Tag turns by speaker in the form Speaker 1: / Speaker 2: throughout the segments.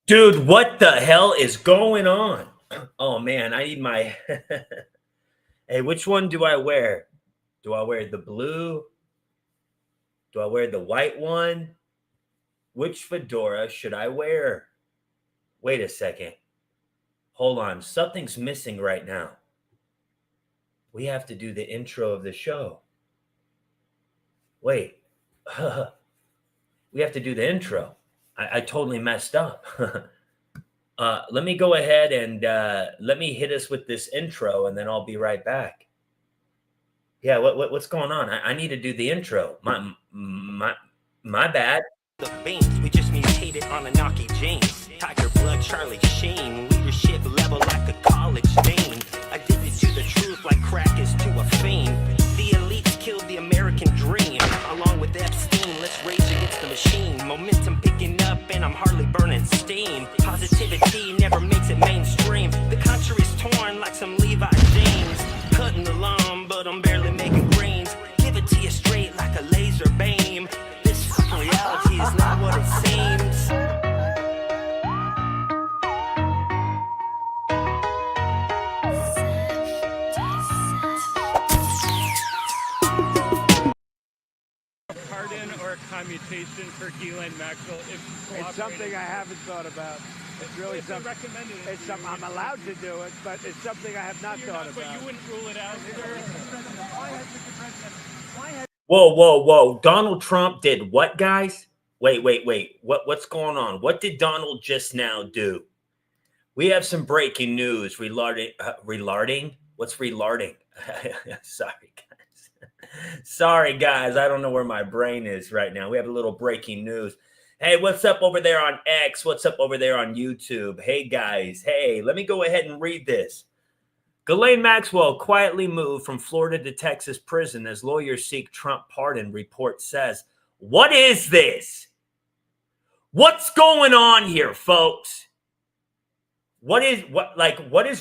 Speaker 1: Dude, what the hell is going on? Oh man, I need my Hey, which one do I wear? Do I wear the blue? Do I wear the white one? Which fedora should I wear? Wait a second. Hold on, something's missing right now. We have to do the intro of the show. Wait. We have to do the intro. I totally messed up. Let me go ahead and let me hit us with this intro, and then I'll be right back. Yeah, what's going on? I need to do the intro. My bad.
Speaker 2: The beans, we just mutated on a Knocky James. Tiger blood, Charlie Sheen. Leadership level like a college dean. Addicted to the truth like crack is to a fiend. The elites killed the American dream. Along with Epstein, let's rage against the machine. Momentum picking up and I'm hardly burning steam. Positivity never makes it mainstream. The country's torn like some Levi James. Cutting the lawn, but I'm barely making greens. Give it to you straight like a laser beam. This fucking reality is not what it seems.
Speaker 3: Pardon or a commutation for Ghislaine Maxwell if she's
Speaker 4: It's something I haven't thought about. It's really
Speaker 3: it's
Speaker 4: something.
Speaker 3: recommended.
Speaker 4: It's something I'm allowed to do it, but it's something I have not thought
Speaker 3: But
Speaker 4: about.
Speaker 3: you wouldn't rule it out, sir.
Speaker 1: Whoa. Donald Trump did what, guys? Wait. What's going on? What did Donald just now do? We have some breaking news. Relarding? What's relarding? Sorry, guys. I don't know where my brain is right now. We have a little breaking news. Hey, what's up over there on X? What's up over there on YouTube? Hey, guys. Hey, let me go ahead and read this. Ghislaine Maxwell quietly moved from Florida to Texas prison as lawyers seek Trump pardon, report says. What is this? What's going on here, folks? What is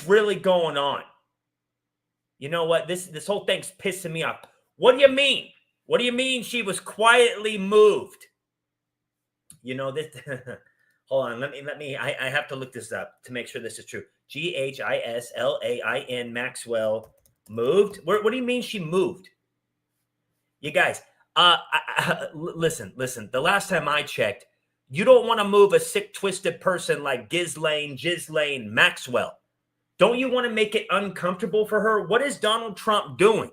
Speaker 1: really going on? You know what? This whole thing's pissing me off. What do you mean? What do you mean she was quietly moved? You know this. Hold on. Let me. I have to look this up to make sure this is true. Ghislaine Maxwell moved. What do you mean she moved? You guys, listen. The last time I checked, you don't want to move a sick, twisted person like Ghislaine Maxwell. Don't you want to make it uncomfortable for her? What is Donald Trump doing?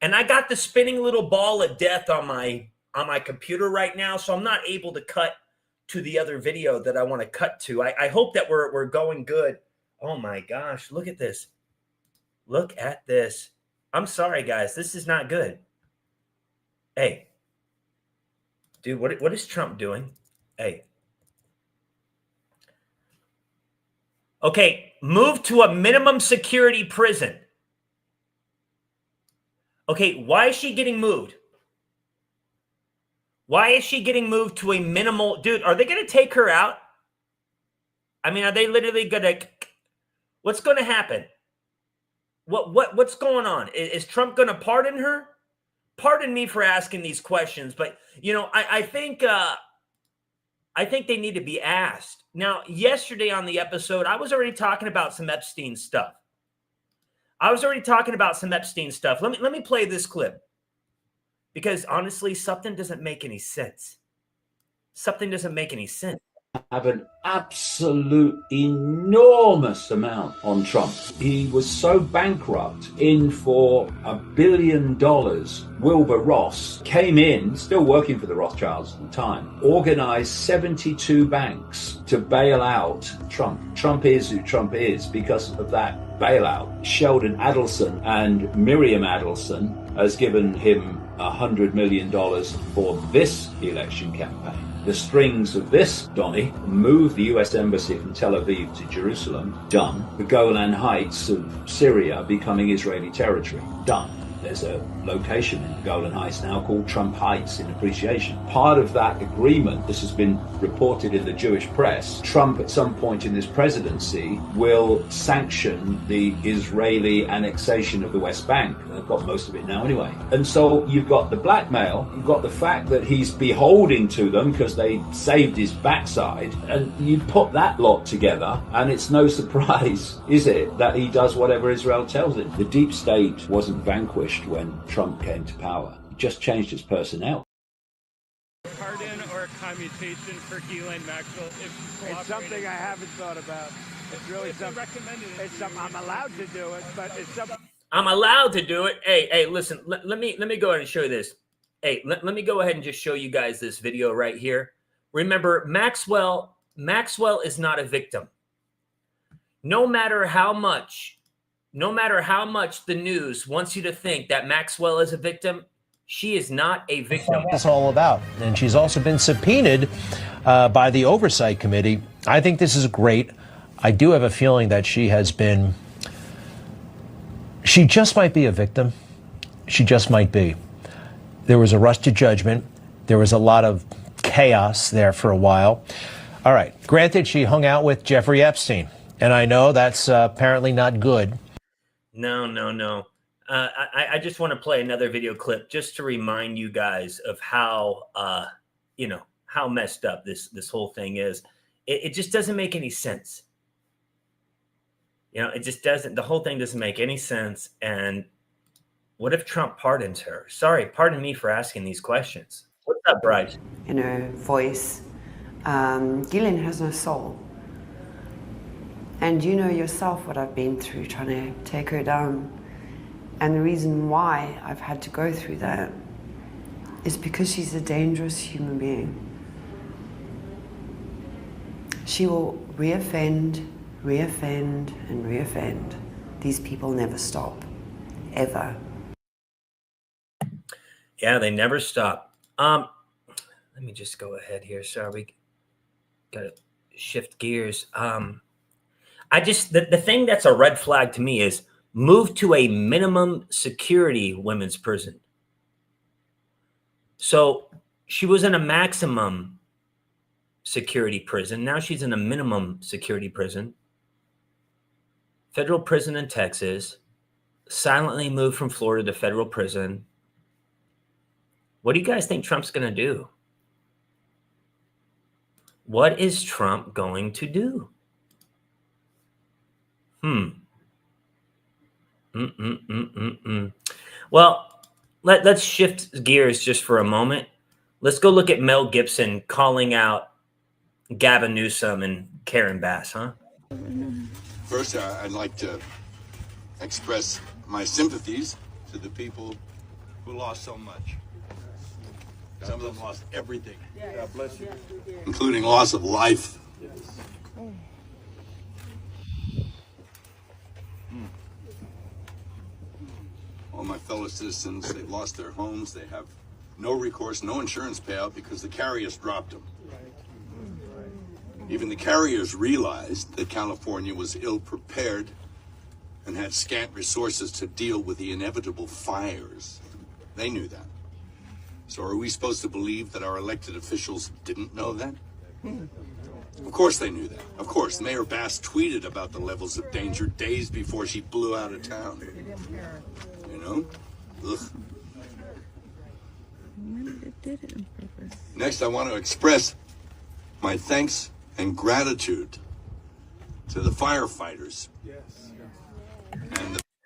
Speaker 1: And I got the spinning little ball of death on my computer right now, so I'm not able to cut to the other video that I want to cut to. I hope that we're going good. Oh my gosh, look at this. Look at this. I'm sorry, guys. This is not good. Hey. Dude, what is Trump doing? Hey. Okay, move to a minimum security prison. Okay, why is she getting moved? Why is she getting moved to a minimal? Dude, are they going to take her out? I mean, are they literally going to? What's going to happen? What's going on? Is Trump going to pardon her? Pardon me for asking these questions, but you know, I think they need to be asked. Now, yesterday on the episode, I was already talking about some Epstein stuff. I was already talking about some Epstein stuff. Let me play this clip. Because honestly, something doesn't make any sense. Something doesn't make any sense.
Speaker 5: Have an absolute enormous amount on Trump. He was so bankrupt, in for $1 billion. Wilbur Ross came in, still working for the Rothschilds at the time, organized 72 banks to bail out Trump. Trump is who Trump is because of that bailout. Sheldon Adelson and Miriam Adelson has given him $100 million for this election campaign. The strings of this, Donny, moved the US Embassy from Tel Aviv to Jerusalem. Done. The Golan Heights of Syria becoming Israeli territory. Done. There's a location in the Golan Heights now called Trump Heights in appreciation. Part of that agreement, this has been reported in the Jewish press, Trump at some point in this presidency will sanction the Israeli annexation of the West Bank. They've got most of it now anyway. And so you've got the blackmail, you've got the fact that he's beholding to them because they saved his backside, and you put that lot together and it's no surprise, is it, that he does whatever Israel tells him. The deep state wasn't vanquished when Trump came to power. It just changed its personnel.
Speaker 3: Pardon or commutation for Ghislaine Maxwell if she's
Speaker 4: It's something I haven't thought about. It's really something. It's something I'm allowed to do it, but it's something.
Speaker 1: I'm allowed to do it. Hey, listen. Let me go ahead and show you this. Hey, let me go ahead and just show you guys this video right here. Remember, Maxwell is not a victim. No matter how much the news wants you to think that Maxwell is a victim, she is not a victim.
Speaker 6: That's all about. And she's also been subpoenaed by the Oversight Committee. I think this is great. I do have a feeling that she just might be a victim. She just might be. There was a rush to judgment. There was a lot of chaos there for a while. All right. Granted, she hung out with Jeffrey Epstein. And I know that's apparently not good.
Speaker 1: No. I just want to play another video clip just to remind you guys of how, how messed up this whole thing is. It just doesn't make any sense. It just doesn't. The whole thing doesn't make any sense. And what if Trump pardons her? Sorry, pardon me for asking these questions. What's up, Bryan?
Speaker 7: In her voice, Ghislaine has no soul. And you know yourself what I've been through trying to take her down. And the reason why I've had to go through that is because she's a dangerous human being. She will reoffend, and reoffend. These people never stop, ever.
Speaker 1: Yeah, they never stop. Let me just go ahead here. Sorry, we got to shift gears. The thing that's a red flag to me is move to a minimum security women's prison. So she was in a maximum security prison. Now she's in a minimum security prison. Federal prison in Texas. Silently moved from Florida to federal prison. What do you guys think Trump's going to do? What is Trump going to do? Well, let's shift gears just for a moment. Let's go look at Mel Gibson calling out Gavin Newsom and Karen Bass, huh?
Speaker 8: First, I'd like to express my sympathies to the people who lost so much. Some of them lost everything. God bless you. Including loss of life. All my fellow citizens, they've lost their homes. They have no recourse, no insurance payout because the carriers dropped them. Even the carriers realized that California was ill-prepared and had scant resources to deal with the inevitable fires. They knew that. So are we supposed to believe that our elected officials didn't know that? Of course they knew that. Of course, Mayor Bass tweeted about the levels of danger days before she blew out of town. You know? Ugh. Next, I want to express my thanks and gratitude to the firefighters.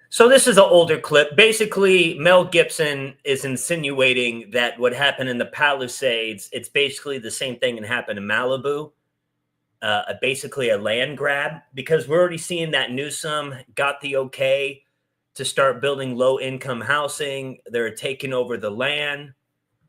Speaker 1: So this is an older clip. Basically, Mel Gibson is insinuating that what happened in the Palisades, it's basically the same thing that happened in Malibu. Basically a land grab, because we're already seeing that Newsom got the okay to start building low-income housing. They're taking over the land.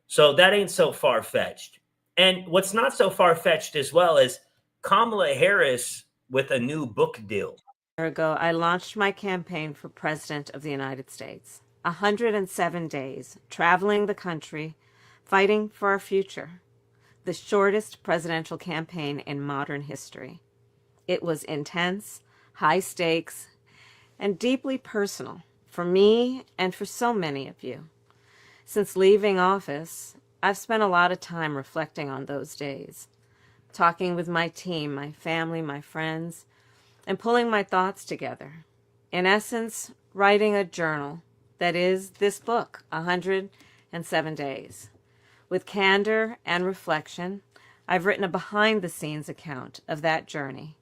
Speaker 1: So that ain't so far-fetched. And what's not so far-fetched as well is Kamala Harris with a new book deal.
Speaker 9: Ago, I launched my campaign for President of the United States. 107 days, traveling the country, fighting for our future. The shortest presidential campaign in modern history. It was intense, high stakes, and deeply personal for me and for so many of you. Since leaving office, I've spent a lot of time reflecting on those days, talking with my team, my family, my friends, and pulling my thoughts together. In essence, writing a journal that is this book, 107 Days. With candor and reflection, I've written a behind-the-scenes account of that journey.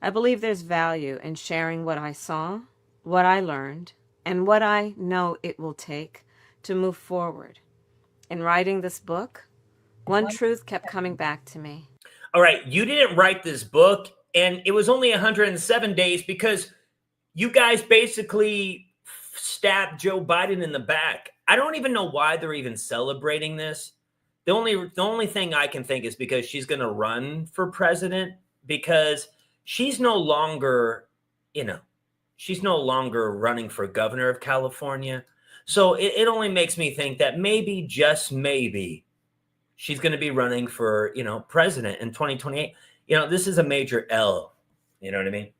Speaker 9: I believe there's value in sharing what I saw, what I learned, and what I know it will take to move forward. In writing this book, one truth kept coming back to me.
Speaker 1: All right, you didn't write this book, and it was only 107 days because you guys basically stabbed Joe Biden in the back. I don't even know why they're even celebrating this. The only thing I can think is because she's going to run for president, because she's no longer, she's no longer running for governor of California. So it only makes me think that maybe, just maybe, she's going to be running for, president in 2028. This is a major L. You know what I mean?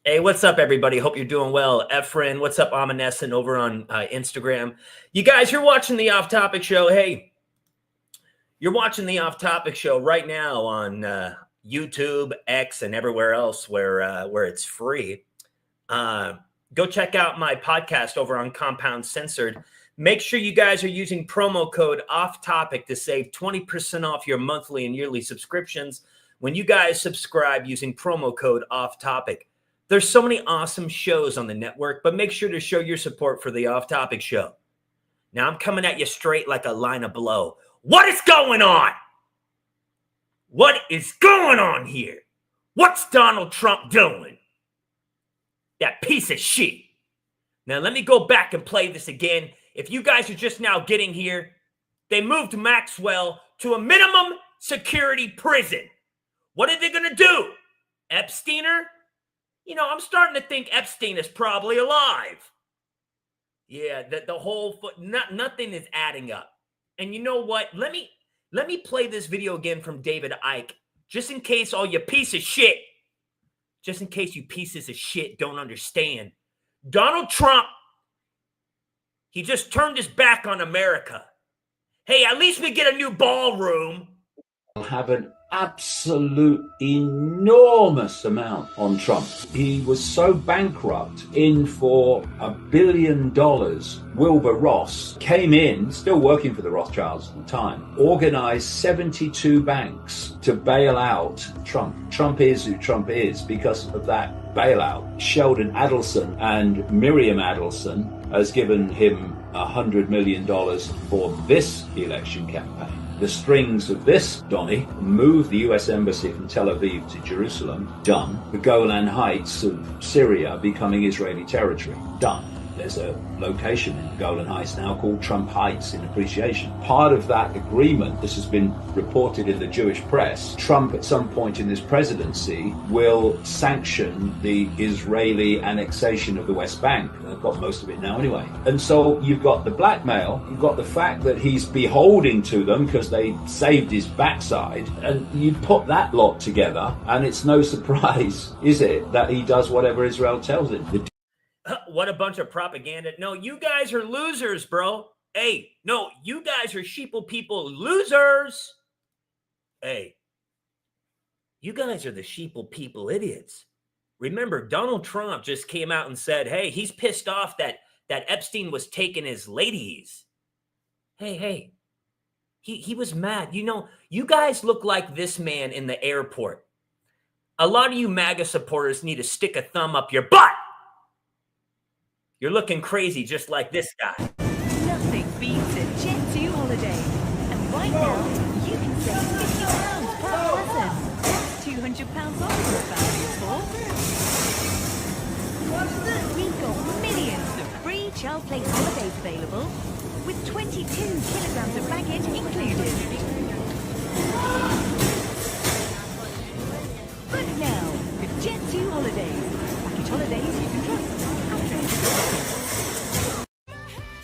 Speaker 1: Hey, what's up, everybody? Hope you're doing well. Efren, what's up, Amanescent, over on Instagram? You guys, you're watching the Off Topic Show. Hey, you're watching the Off Topic Show right now on YouTube, X, and everywhere else where it's free. Go check out my podcast over on Compound Censored. Make sure you guys are using promo code Off Topic to save 20% off your monthly and yearly subscriptions when you guys subscribe using promo code Off Topic. There's so many awesome shows on the network, but make sure to show your support for the Off Topic Show. Now I'm coming at you straight like a line of blow. What is going on? What is going on here? What's Donald Trump doing? That piece of shit. Now let me go back and play this again. If you guys are just now getting here, they moved Maxwell to a minimum security prison. What are they going to do? Epsteiner? I'm starting to think Epstein is probably alive. Yeah, the whole nothing is adding up. And you know what? Let me play this video again from David Icke, just in case all you piece of shit, just in case you pieces of shit don't understand. Donald Trump, he just turned his back on America. Hey, at least we get a new ballroom.
Speaker 5: Have an absolute enormous amount on Trump. He was so bankrupt, in for $1 billion. Wilbur Ross came in, still working for the Rothschilds at the time, organized 72 banks to bail out Trump. Trump is who Trump is because of that bailout. Sheldon Adelson and Miriam Adelson has given him $100 million for this election campaign. The strings of this, Donny, moved the U.S. Embassy from Tel Aviv to Jerusalem. Done. The Golan Heights of Syria becoming Israeli territory. Done. There's a location in the Golan Heights now called Trump Heights in appreciation. Part of that agreement, this has been reported in the Jewish press, Trump at some point in this presidency will sanction the Israeli annexation of the West Bank. They've got most of it now anyway. And so you've got the blackmail, you've got the fact that he's beholding to them because they saved his backside, and you put that lot together, and it's no surprise, is it, that he does whatever Israel tells him.
Speaker 1: What a bunch of propaganda. No, you guys are losers, bro. Hey, no, you guys are sheeple people losers. Hey, you guys are the sheeple people idiots. Remember, Donald Trump just came out and said, hey, he's pissed off that Epstein was taking his ladies. Hey, he was mad. You guys look like this man in the airport. A lot of you MAGA supporters need to stick a thumb up your butt. You're looking crazy just like this guy.
Speaker 10: Nothing beats a Jet2 holiday. And right now, you can save £50 per person. That's £200 off for a family of 4. We've got millions of free child place holidays available, with 22 kilograms of baggage included. Book now with Jet2 holidays. Package holidays you can trust.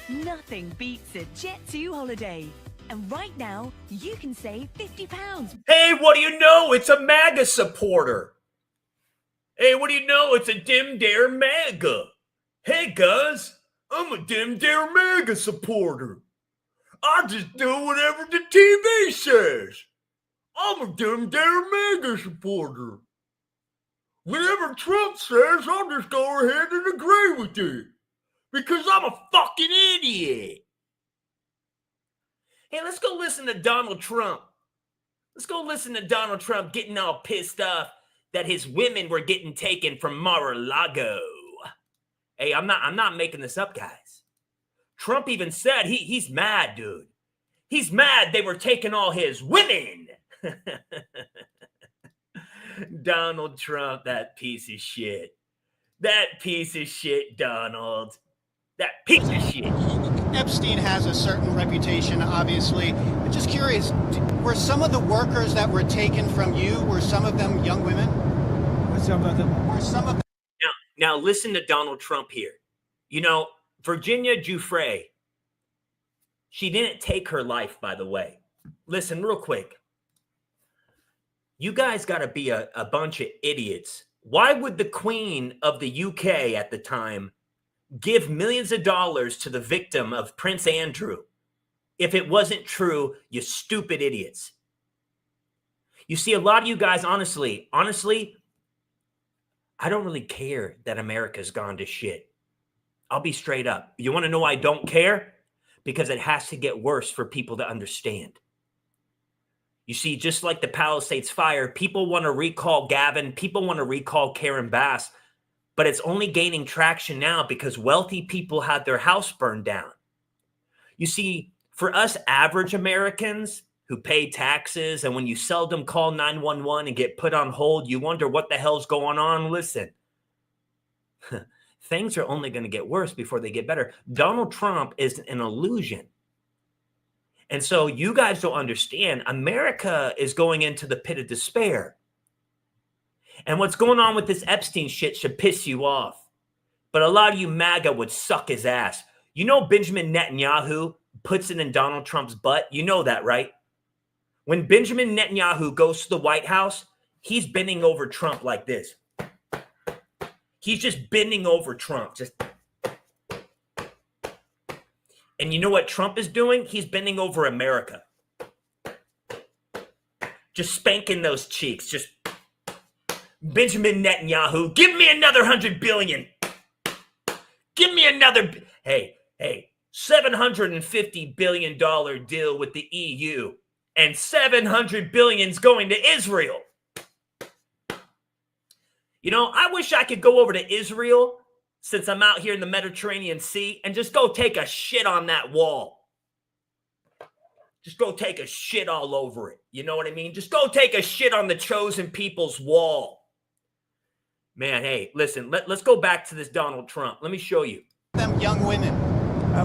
Speaker 10: Nothing beats a Jet2 holiday. And right now, you can save £50.
Speaker 1: Hey, what do you know? It's a MAGA supporter. Hey, what do you know? It's a Dim Dare MAGA. Hey, guys, I'm a Dim Dare MAGA supporter. I just do whatever the TV says. I'm a Dim Dare MAGA supporter. Whatever Trump says, I'll just go ahead and agree with it. Because I'm a fucking idiot. Hey, let's go listen to Donald Trump. Let's go listen to Donald Trump getting all pissed off that his women were getting taken from Mar-a-Lago. Hey, I'm not making this up, guys. Trump even said he's mad, dude. He's mad they were taking all his women. Donald Trump, that piece of shit. That piece of shit, Donald. That piece of shit.
Speaker 11: Epstein has a certain reputation, obviously. I'm just curious, were some of the workers that were taken from you, were some of them young women?
Speaker 4: Were some of them?
Speaker 1: Now listen to Donald Trump here. You know, Virginia Giuffre, she didn't take her life, by the way. Listen real quick. You guys got to be a bunch of idiots. Why would the Queen of the UK at the time give millions of dollars to the victim of Prince Andrew if it wasn't true, you stupid idiots? You see, a lot of you guys, honestly, I don't really care that America's gone to shit. I'll be straight up. You want to know why I don't care? Because it has to get worse for people to understand. You see, just like the Palisades fire, people want to recall Gavin, people want to recall Karen Bass, but it's only gaining traction now because wealthy people had their house burned down. You see, for us average Americans who pay taxes, and when you seldom call 911 and get put on hold, you wonder what the hell's going on. Listen, things are only going to get worse before they get better. Donald Trump is an illusion. And so you guys don't understand. America is going into the pit of despair. And what's going on with this Epstein shit should piss you off. But a lot of you MAGA would suck his ass. You know Benjamin Netanyahu puts it in Donald Trump's butt? You know that, right? When Benjamin Netanyahu goes to the White House, he's bending over Trump like this. He's just bending over Trump. And you know what Trump is doing? He's bending over America. Just spanking those cheeks. Just Benjamin Netanyahu, give me another 100 billion. Give me another. Hey, $750 billion deal with the EU. And 700 billion's going to Israel. You know, I wish I could go over to Israel since I'm out here in the Mediterranean Sea and just go take a shit on that wall. Just go take a shit all over it. You know what I mean? Just go take a shit on the chosen people's wall. Man, hey, listen, let's go back to this Donald Trump. Let me show you.
Speaker 11: Them young women.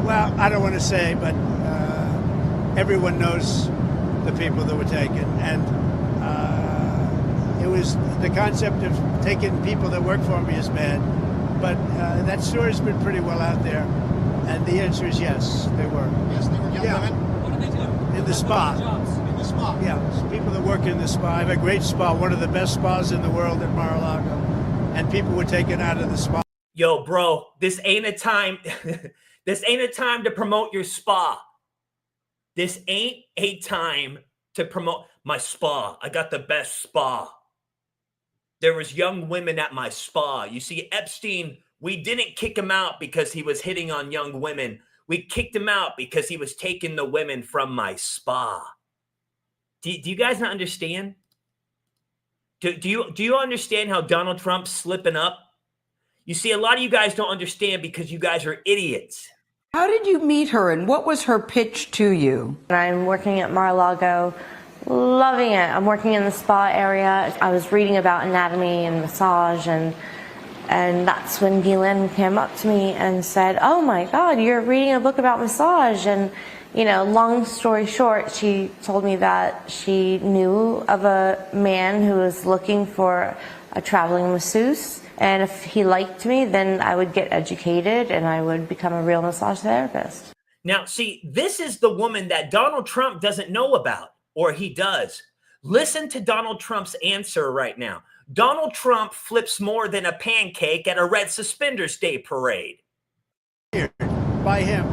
Speaker 4: Well, I don't want to say, but everyone knows the people that were taken. And it was the concept of taking people that work for me is bad. But that story's been pretty well out there. And the answer is yes, they were.
Speaker 11: Yes, they were young women.
Speaker 4: What did they do? In the spa.
Speaker 11: In the spa.
Speaker 4: Yeah, people that work in the spa. I have a great spa, one of the best spas in the world at Mar-a-Lago. And people were taken out of the spa.
Speaker 1: Yo, bro, this ain't a time. This ain't a time to promote your spa. This ain't a time to promote my spa. I got the best spa. There was young women at my spa. You see, Epstein, we didn't kick him out because he was hitting on young women. We kicked him out because he was taking the women from my spa. Do you guys not understand? Do you understand how Donald Trump's slipping up? You see, a lot of you guys don't understand because you guys are idiots.
Speaker 12: How did you meet her and what was her pitch to you?
Speaker 13: I'm working at Mar-a-Lago, loving it. I'm working in the spa area. I was reading about anatomy and massage, and that's when Ghislaine came up to me and said, "Oh my God, you're reading a book about massage." And, you know, long story short, she told me that she knew of a man who was looking for a traveling masseuse. And if he liked me, then I would get educated and I would become a real massage therapist.
Speaker 1: Now, see, this is the woman that Donald Trump doesn't know about, or he does. Listen to Donald Trump's answer right now. Donald Trump flips more than a pancake at a Red Suspenders Day parade.
Speaker 4: By him.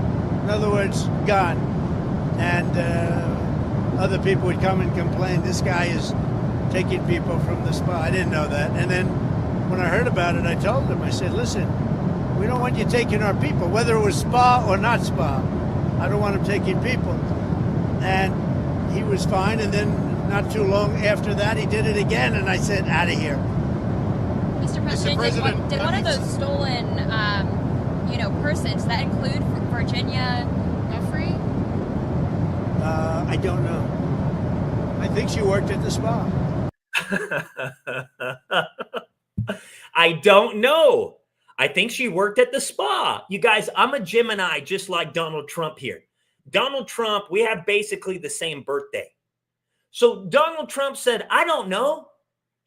Speaker 4: In other words, gone. And other people would come and complain, this guy is taking people from the spa. I didn't know that. And then when I heard about it, I told him, I said, listen, we don't want you taking our people, whether it was spa or not spa. I don't want him taking people. And he was fine. And then not too long after that, he did it again. And I said, out of here.
Speaker 14: Mr. President, did one of those stolen, persons, does that include Virginia Jeffrey?
Speaker 4: I don't know. I think she worked at the spa.
Speaker 1: I don't know. I think she worked at the spa. You guys, I'm a Gemini just like Donald Trump here. Donald Trump, we have basically the same birthday. So Donald Trump said, I don't know.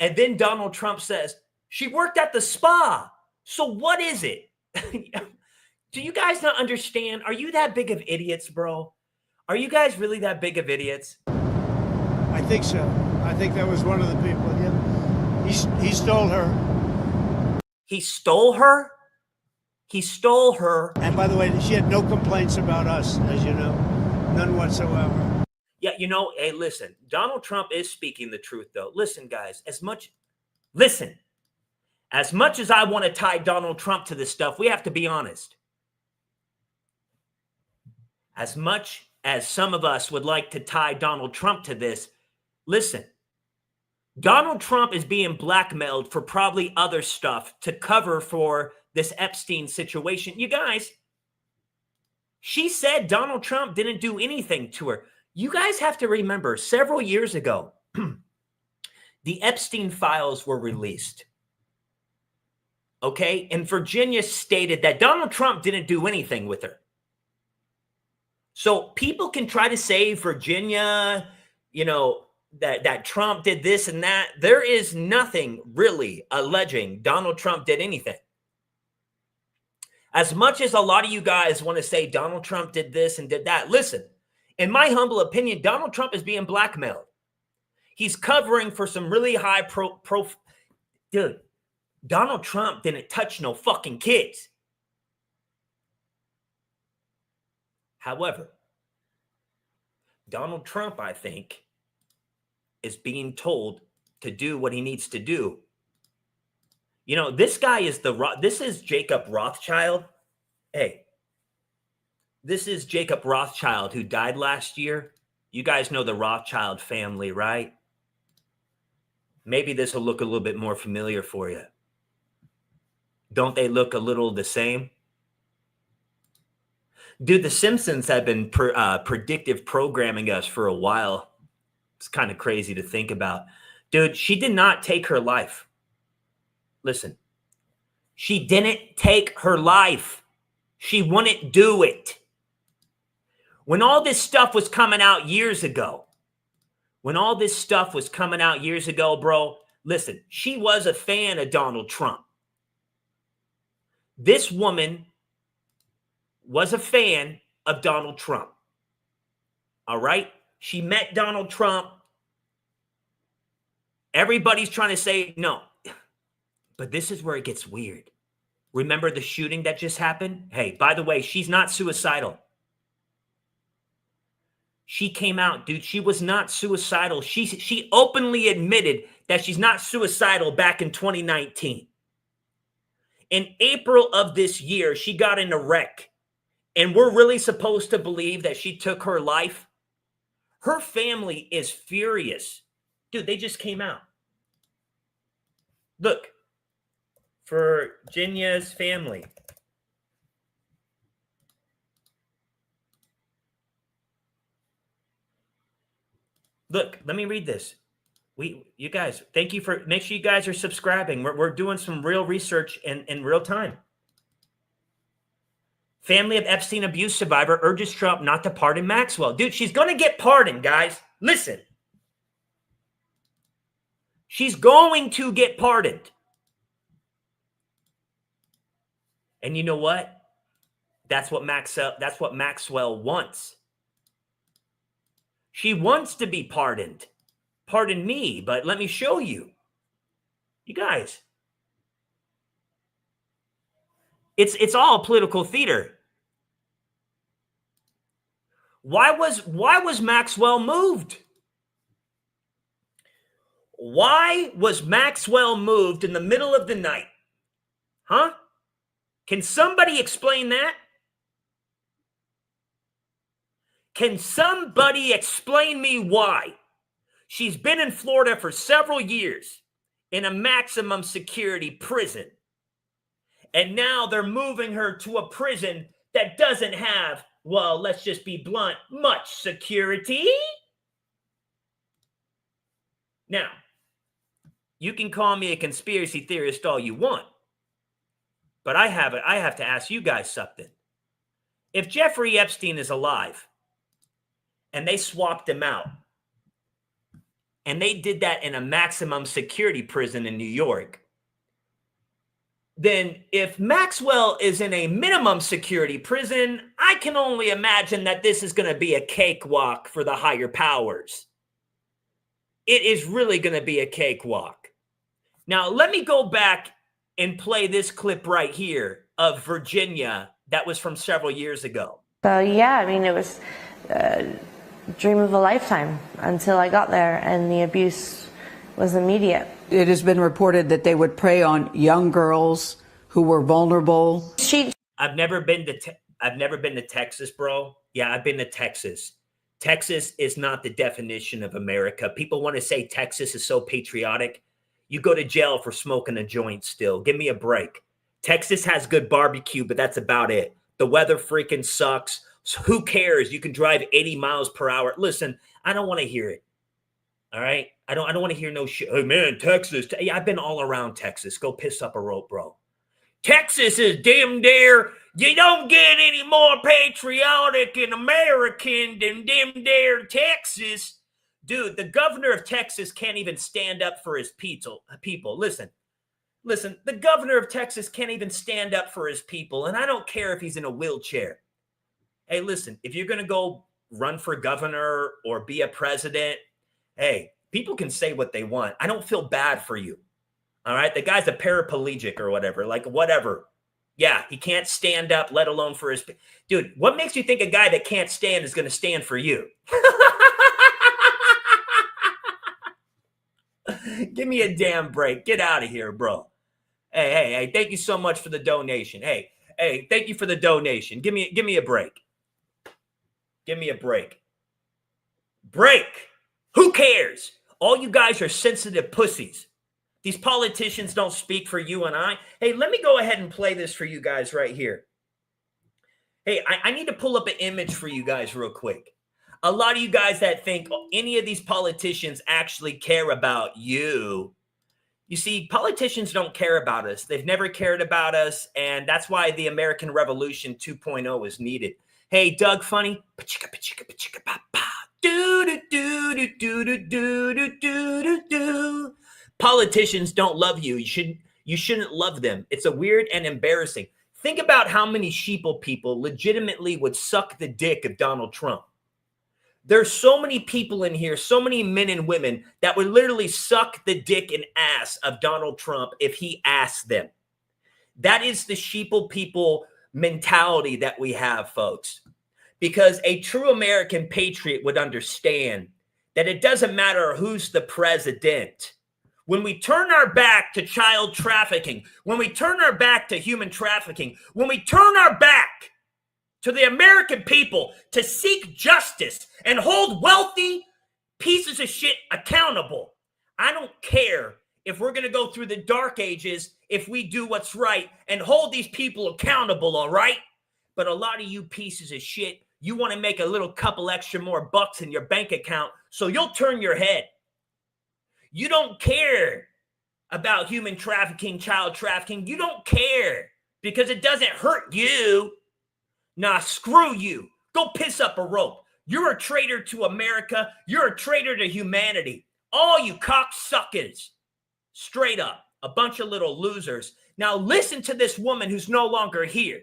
Speaker 1: And then Donald Trump says, she worked at the spa. So what is it? Do you guys not understand? Are you that big of idiots, bro? Are you guys really that big of idiots?
Speaker 4: I think so. I think that was one of the people. Yeah. He stole her.
Speaker 1: He stole her? He stole her.
Speaker 4: And by the way, she had no complaints about us, as you know. None whatsoever.
Speaker 1: Yeah, hey, listen. Donald Trump is speaking the truth, though. Listen, guys, as much as I want to tie Donald Trump to this stuff, we have to be honest. As much as some of us would like to tie Donald Trump to this, listen. Donald Trump is being blackmailed for probably other stuff to cover for this Epstein situation. You guys, she said Donald Trump didn't do anything to her. You guys have to remember, several years ago, the Epstein files were released. Okay? And Virginia stated that Donald Trump didn't do anything with her. So people can try to say Virginia, that Trump did this and that. There is nothing really alleging Donald Trump did anything. As much as a lot of you guys want to say Donald Trump did this and did that, listen, in my humble opinion, Donald Trump is being blackmailed. He's covering for some really high dude, Donald Trump didn't touch no fucking kids. However, Donald Trump, I think, is being told to do what he needs to do. This guy is this is Jacob Rothschild. Hey, this is Jacob Rothschild who died last year. You guys know the Rothschild family, right? Maybe this will look a little bit more familiar for you. Don't they look a little the same? Dude, the Simpsons have been predictive programming us for a while. It's kind of crazy to think about. Dude, she did not take her life. Listen, she didn't take her life. She wouldn't do it. When all this stuff was coming out years ago, bro, listen, she was a fan of Donald Trump. This woman was a fan of Donald Trump. All right? She met Donald Trump. Everybody's trying to say no. But this is where it gets weird. Remember the shooting that just happened? Hey, by the way, she's not suicidal. She came out, dude. She was not suicidal. She openly admitted that she's not suicidal back in 2019. In April of this year, she got in a wreck. And we're really supposed to believe that she took her life? Her family is furious. Dude, they just came out. Look, Virginia's family. Look, let me read this. You guys, thank you for, make sure you guys are subscribing. We're doing some real research in real time. Family of Epstein abuse survivor urges Trump not to pardon Maxwell. Dude, she's going to get pardoned, guys. Listen. She's going to get pardoned. And you know what? That's what Maxwell wants. She wants to be pardoned. Pardon me, but let me show you. You guys. It's all political theater. Why was Maxwell moved? Why was Maxwell moved in the middle of the night? Huh? Can somebody explain that? Can somebody explain me why? She's been in Florida for several years in a maximum security prison. And now they're moving her to a prison that doesn't have, well, let's just be blunt, much security. Now, you can call me a conspiracy theorist all you want, but I have to ask you guys something. If Jeffrey Epstein is alive and they swapped him out, and they did that in a maximum security prison in New York, then if Maxwell is in a minimum security prison, I can only imagine that this is going to be a cakewalk for the higher powers. It is really going to be a cakewalk. Now, let me go back and play this clip right here of Virginia that was from several years ago.
Speaker 13: So, yeah, I mean, it was a dream of a lifetime until I got there, and the abuse was immediate.
Speaker 12: It has been reported that they would prey on young girls who were vulnerable.
Speaker 1: I've never been to Texas, bro. Yeah, I've been to Texas. Texas is not the definition of America. People want to say Texas is so patriotic. You go to jail for smoking a joint still. Give me a break. Texas has good barbecue, but that's about it. The weather freaking sucks. So who cares? You can drive 80 miles per hour. Listen, I don't want to hear it. All right? I don't want to hear no shit. Oh, man, Texas. Yeah, I've been all around Texas. Go piss up a rope, bro. Texas is damn dare. You don't get any more patriotic and American than damn dare Texas. Dude, the governor of Texas can't even stand up for his people. Listen, the governor of Texas can't even stand up for his people, and I don't care if he's in a wheelchair. Hey, listen, if you're going to go run for governor or be a president, hey, people can say what they want. I don't feel bad for you. All right? The guy's a paraplegic or whatever, like whatever. Yeah, he can't stand up, let alone for his... Dude, what makes you think a guy that can't stand is going to stand for you? Give me a damn break. Get out of here, bro. Hey, thank you so much for the donation. Hey, thank you for the donation. Give me a break. Give me a break. Break. Who cares? All you guys are sensitive pussies. These politicians don't speak for you and I. Hey, let me go ahead and play this for you guys right here. Hey, I need to pull up an image for you guys real quick. A lot of you guys that think any of these politicians actually care about you. You see, politicians don't care about us. They've never cared about us, and that's why the American Revolution 2.0 is needed. Hey, Doug Funny. Politicians don't love you. You shouldn't love them. It's a weird and embarrassing. Think about how many sheeple people legitimately would suck the dick of Donald Trump. There's so many people in here, so many men and women that would literally suck the dick and ass of Donald Trump if he asked them. That is the sheeple people mentality that we have, folks. Because a true American patriot would understand that it doesn't matter who's the president. When we turn our back to child trafficking, when we turn our back to human trafficking, when we turn our back to the American people to seek justice and hold wealthy pieces of shit accountable, I don't care if we're going to go through the dark ages if we do what's right and hold these people accountable, all right? But a lot of you pieces of shit, you want to make a little couple extra more bucks in your bank account, so you'll turn your head. You don't care about human trafficking, child trafficking. You don't care because it doesn't hurt you. Nah, screw you. Go piss up a rope. You're a traitor to America. You're a traitor to humanity. All you cocksuckers. Straight up. A bunch of little losers. Now listen to this woman who's no longer here.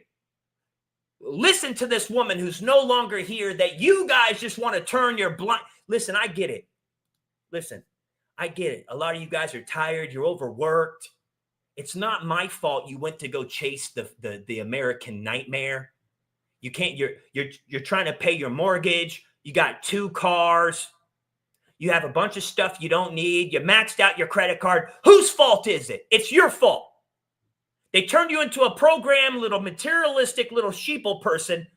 Speaker 1: Listen to this woman who's no longer here that you guys just want to turn your blind. Listen, I get it. Listen, I get it. A lot of you guys are tired. You're overworked. It's not my fault you went to go chase the American nightmare. You can't, you're trying to pay your mortgage. You got 2 cars. You have a bunch of stuff you don't need. You maxed out your credit card. Whose fault is it? It's your fault. They turned you into a program, little materialistic, little sheeple person.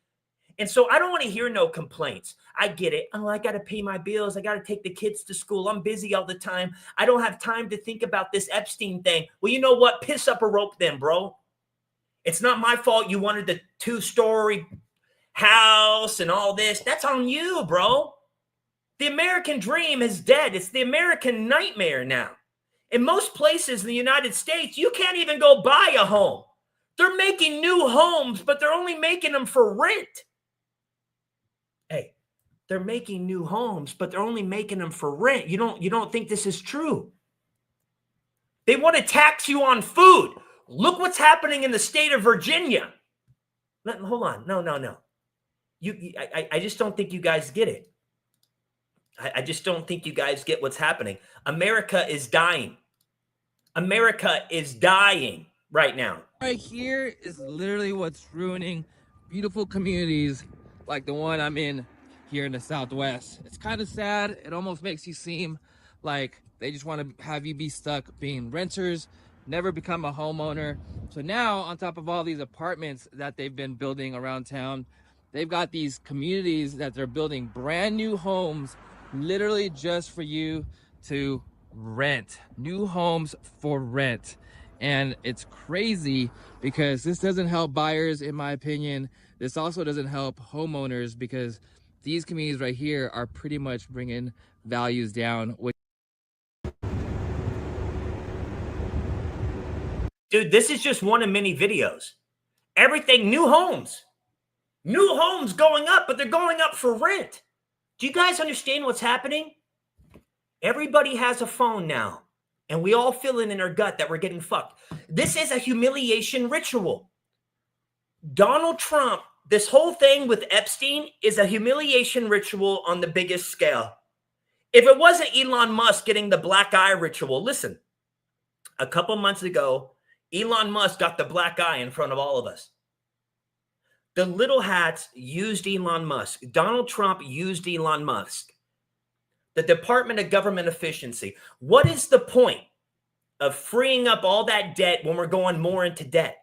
Speaker 1: And so I don't want to hear no complaints. I get it. Oh, I got to pay my bills. I got to take the kids to school. I'm busy all the time. I don't have time to think about this Epstein thing. Well, you know what? Piss up a rope then, bro. It's not my fault you wanted the 2-story house and all this. That's on you, bro. The American dream is dead. It's the American nightmare now. In most places in the United States, you can't even go buy a home. They're making new homes, but they're only making them for rent. Hey, they're making new homes, but they're only making them for rent. You don't think this is true? They want to tax you on food. Look what's happening in the state of Virginia. Hold on. No. I just don't think you guys get it. I just don't think you guys get what's happening. America is dying. America is dying right now.
Speaker 15: Right here is literally what's ruining beautiful communities like the one I'm in here in the Southwest. It's kind of sad. It almost makes you seem like they just want to have you be stuck being renters, never become a homeowner. So now, on top of all these apartments that they've been building around town, they've got these communities that they're building brand new homes literally just for you to rent. New homes for rent. And it's crazy because this doesn't help buyers, in my opinion. This also doesn't help homeowners because these communities right here are pretty much bringing values down.
Speaker 1: Dude, this is just one of many videos. Everything, new homes. New homes going up, but they're going up for rent. Do you guys understand what's happening? Everybody has a phone now, and we all feel it in our gut that we're getting fucked. This is a humiliation ritual. Donald Trump, this whole thing with Epstein is a humiliation ritual on the biggest scale. If it wasn't Elon Musk getting the black eye ritual, listen, a couple months ago, Elon Musk got the black eye in front of all of us. The little hats used Elon Musk. Donald Trump used Elon Musk. The Department of Government Efficiency. What is the point of freeing up all that debt when we're going more into debt?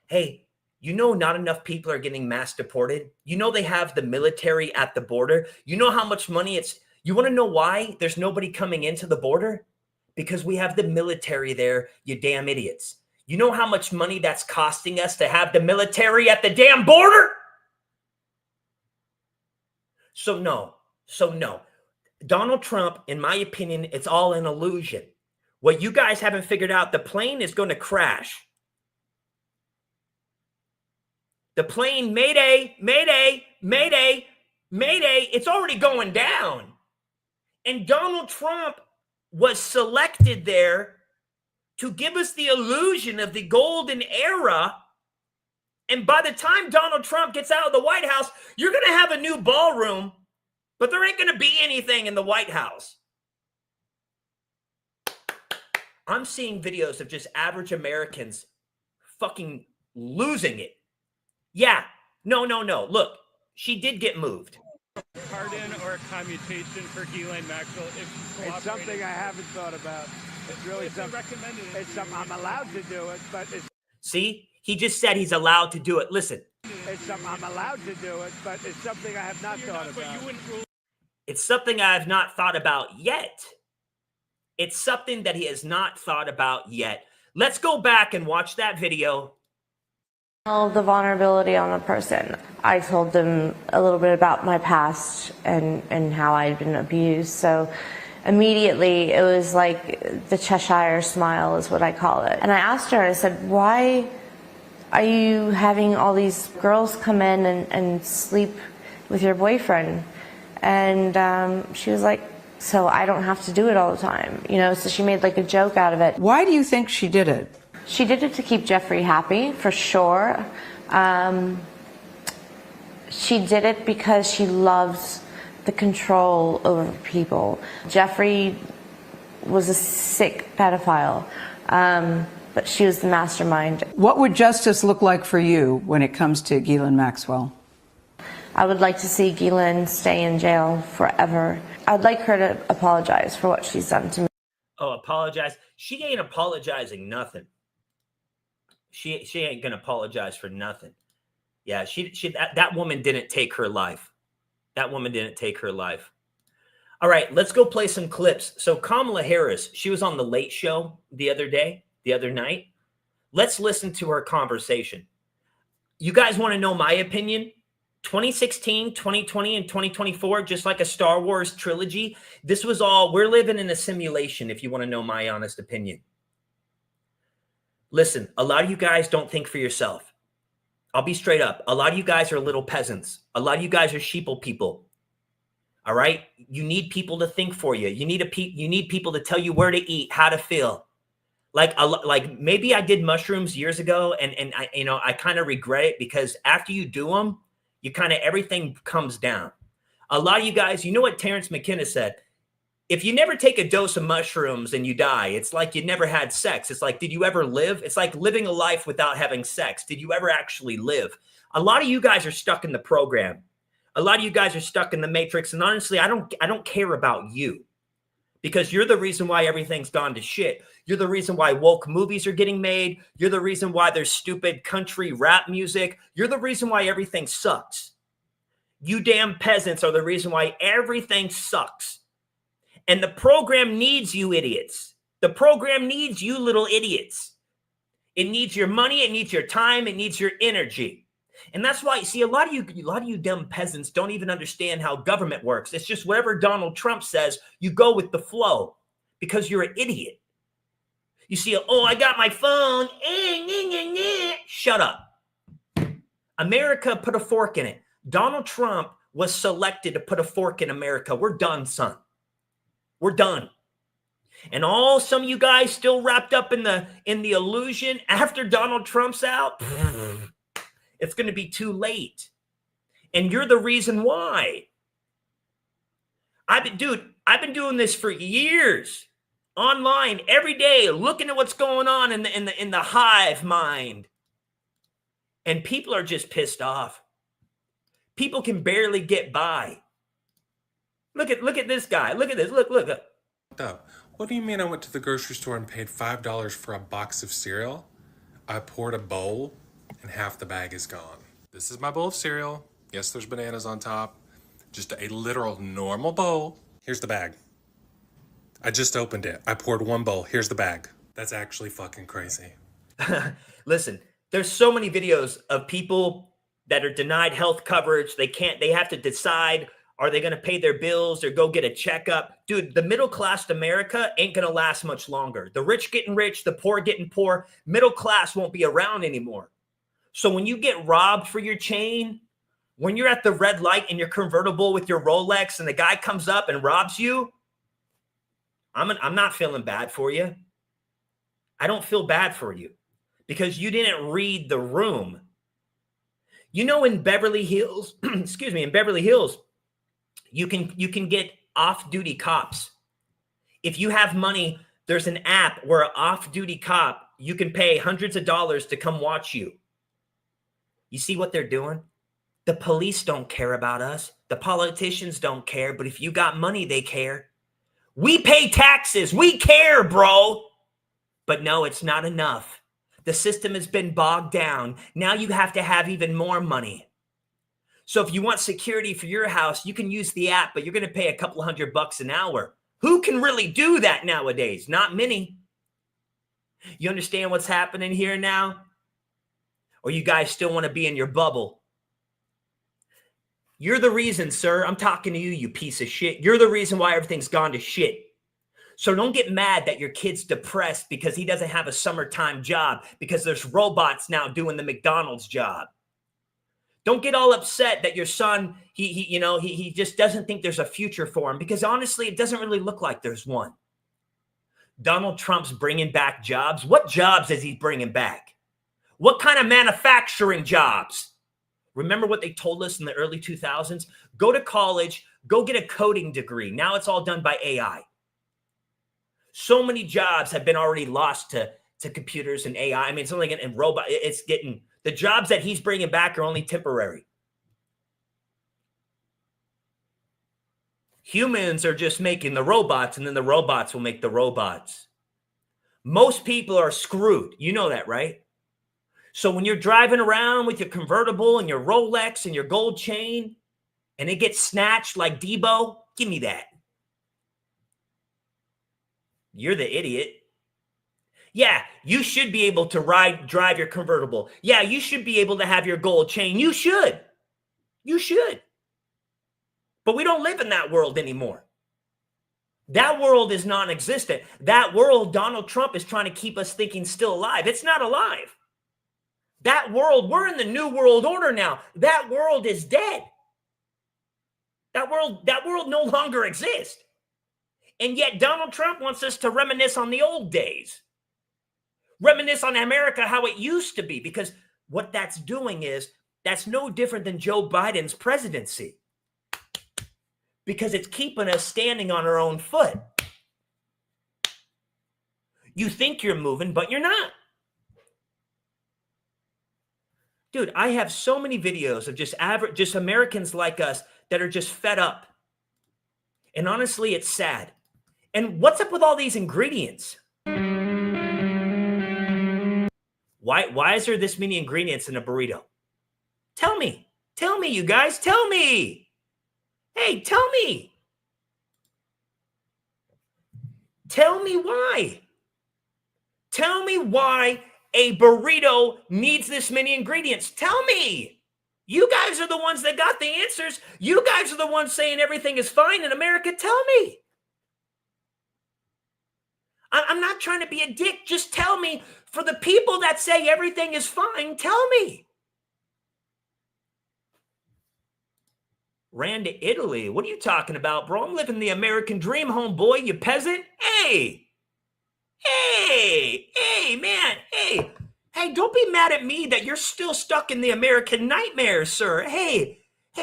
Speaker 1: Hey, you know not enough people are getting mass deported. You know they have the military at the border. You know how much money it's... You want to know why there's nobody coming into the border? Because we have the military there, you damn idiots. You know how much money that's costing us to have the military at the damn border? So no. Donald Trump, in my opinion, it's all an illusion. What you guys haven't figured out, the plane is going to crash. The plane, mayday, mayday, mayday, mayday, it's already going down. And Donald Trump was selected there to give us the illusion of the golden era. And by the time Donald Trump gets out of the White House, you're going to have a new ballroom, but there ain't going to be anything in the White House. I'm seeing videos of just average Americans fucking losing it. Yeah, no. Look, she did get moved.
Speaker 3: Pardon or a commutation for Ghislaine Maxwell if
Speaker 4: It's something I haven't thought about. It's really something. It's something I'm allowed to do it, but it's.
Speaker 1: See, he just said he's allowed to do it. Listen.
Speaker 4: It's something I'm allowed to do it, but it's something I have not thought about.
Speaker 1: It's something I have not thought about yet. It's something that he has not thought about yet. Let's go back and watch that video.
Speaker 13: The vulnerability on a person. I told them a little bit about my past and how I'd been abused. So immediately it was like the Cheshire smile is what I call it. And I asked her, I said, why are you having all these girls come in and sleep with your boyfriend? And she was like, so I don't have to do it all the time. You know, so she made like a joke out of it.
Speaker 12: Why do you think she did it?
Speaker 13: She did it to keep Jeffrey happy, for sure. She did it because she loves the control over people. Jeffrey was a sick pedophile, but she was the mastermind.
Speaker 12: What would justice look like for you when it comes to Ghislaine Maxwell?
Speaker 13: I would like to see Ghislaine stay in jail forever. I'd like her to apologize for what she's done to me.
Speaker 1: Oh, apologize? She ain't apologizing nothing. She ain't gonna apologize for nothing. Yeah, that woman didn't take her life. That woman didn't take her life. All right, let's go play some clips. So Kamala Harris, she was on the Late Show the other night. Let's listen to her conversation. You guys want to know my opinion? 2016, 2020, and 2024, just like a Star Wars trilogy, this was all, we're living in a simulation, if you want to know my honest opinion. Listen, a lot of you guys don't think for yourself. I'll be straight up. A lot of you guys are little peasants. A lot of you guys are sheeple people. All right? You need people to think for you. You need people to tell you where to eat, how to feel. Like maybe I did mushrooms years ago, and I kind of regret it, because after you do them, you kind of, everything comes down. A lot of you guys, you know what Terrence McKenna said? If you never take a dose of mushrooms and you die, it's like you never had sex. It's like, did you ever live? It's like living a life without having sex. Did you ever actually live? A lot of you guys are stuck in the program. A lot of you guys are stuck in the matrix. And honestly, I don't care about you, because you're the reason why everything's gone to shit. You're the reason why woke movies are getting made. You're the reason why there's stupid country rap music. You're the reason why everything sucks. You damn peasants are the reason why everything sucks. And the program needs you idiots. The program needs you little idiots. It needs your money. It needs your time. It needs your energy. And that's why, see, a lot of you dumb peasants don't even understand how government works. It's just whatever Donald Trump says, you go with the flow, because you're an idiot. You see, oh, I got my phone. Shut up. America put a fork in it. Donald Trump was selected to put a fork in America. We're done, son. We're done. And some of you guys still wrapped up in the illusion after Donald Trump's out, it's going to be too late. And you're the reason why. I've been doing this for years, online every day, looking at what's going on in the hive mind. And people are just pissed off. People can barely get by. Look at this guy. Look at this. Look.
Speaker 16: What do you mean I went to the grocery store and paid $5 for a box of cereal? I poured a bowl and half the bag is gone. This is my bowl of cereal. Yes, there's bananas on top. Just a literal normal bowl. Here's the bag. I just opened it. I poured one bowl. Here's the bag. That's actually fucking crazy.
Speaker 1: Listen, there's so many videos of people that are denied health coverage. They have to decide, are they going to pay their bills or go get a checkup? Dude, the middle class America ain't going to last much longer. The rich getting rich, the poor getting poor. Middle class won't be around anymore. So when you get robbed for your chain, when you're at the red light in your convertible with your Rolex and the guy comes up and robs you, I'm not feeling bad for you. I don't feel bad for you because you didn't read the room. You know, in Beverly Hills, in Beverly Hills, you can get off-duty cops. If you have money, there's an app where an off-duty cop, you can pay hundreds of dollars to come watch you. You see what they're doing? The police don't care about us. The politicians don't care. But if you got money, they care. We pay taxes. We care, bro. But no, it's not enough. The system has been bogged down. Now you have to have even more money. So if you want security for your house, you can use the app, but you're going to pay a couple $100 an hour. Who can really do that nowadays? Not many. You understand what's happening here now? Or you guys still want to be in your bubble? You're the reason, sir. I'm talking to you, you piece of shit. You're the reason why everything's gone to shit. So don't get mad that your kid's depressed because he doesn't have a summertime job, because there's robots now doing the McDonald's job. Don't get all upset that your son, he just doesn't think there's a future for him, because honestly, it doesn't really look like there's one. Donald Trump's bringing back jobs. What jobs is he bringing back? What kind of manufacturing jobs? Remember what they told us in the early 2000s? Go to college, go get a coding degree. Now it's all done by AI. So many jobs have been already lost to computers and AI. I mean, it's only getting robot. It's getting, the jobs that he's bringing back are only temporary. Humans are just making the robots, and then the robots will make the robots. Most people are screwed. You know that, right? So when you're driving around with your convertible and your Rolex and your gold chain, and it gets snatched like Debo, give me that. You're the idiot. Yeah, you should be able to drive your convertible. Yeah, you should be able to have your gold chain. You should. You should. But we don't live in that world anymore. That world is non-existent. That world, Donald Trump is trying to keep us thinking still alive. It's not alive. That world, we're in the new world order now. That world is dead. That world no longer exists. And yet Donald Trump wants us to reminisce on the old days. Reminisce on America, how it used to be. Because what that's doing is, that's no different than Joe Biden's presidency. Because it's keeping us standing on our own foot. You think you're moving, but you're not. Dude, I have so many videos of just Americans like us that are just fed up. And honestly, it's sad. And what's up with all these ingredients? Why is there this many ingredients in a burrito? Tell me, you guys, tell me. Hey, tell me. Tell me why. Tell me why a burrito needs this many ingredients. Tell me. You guys are the ones that got the answers. You guys are the ones saying everything is fine in America. Tell me. I'm not trying to be a dick. Just tell me. For the people that say everything is fine, tell me. Ran to Italy. What are you talking about, bro? I'm living the American dream, homeboy, you peasant. Hey, man. Hey, don't be mad at me that you're still stuck in the American nightmare, sir. Hey,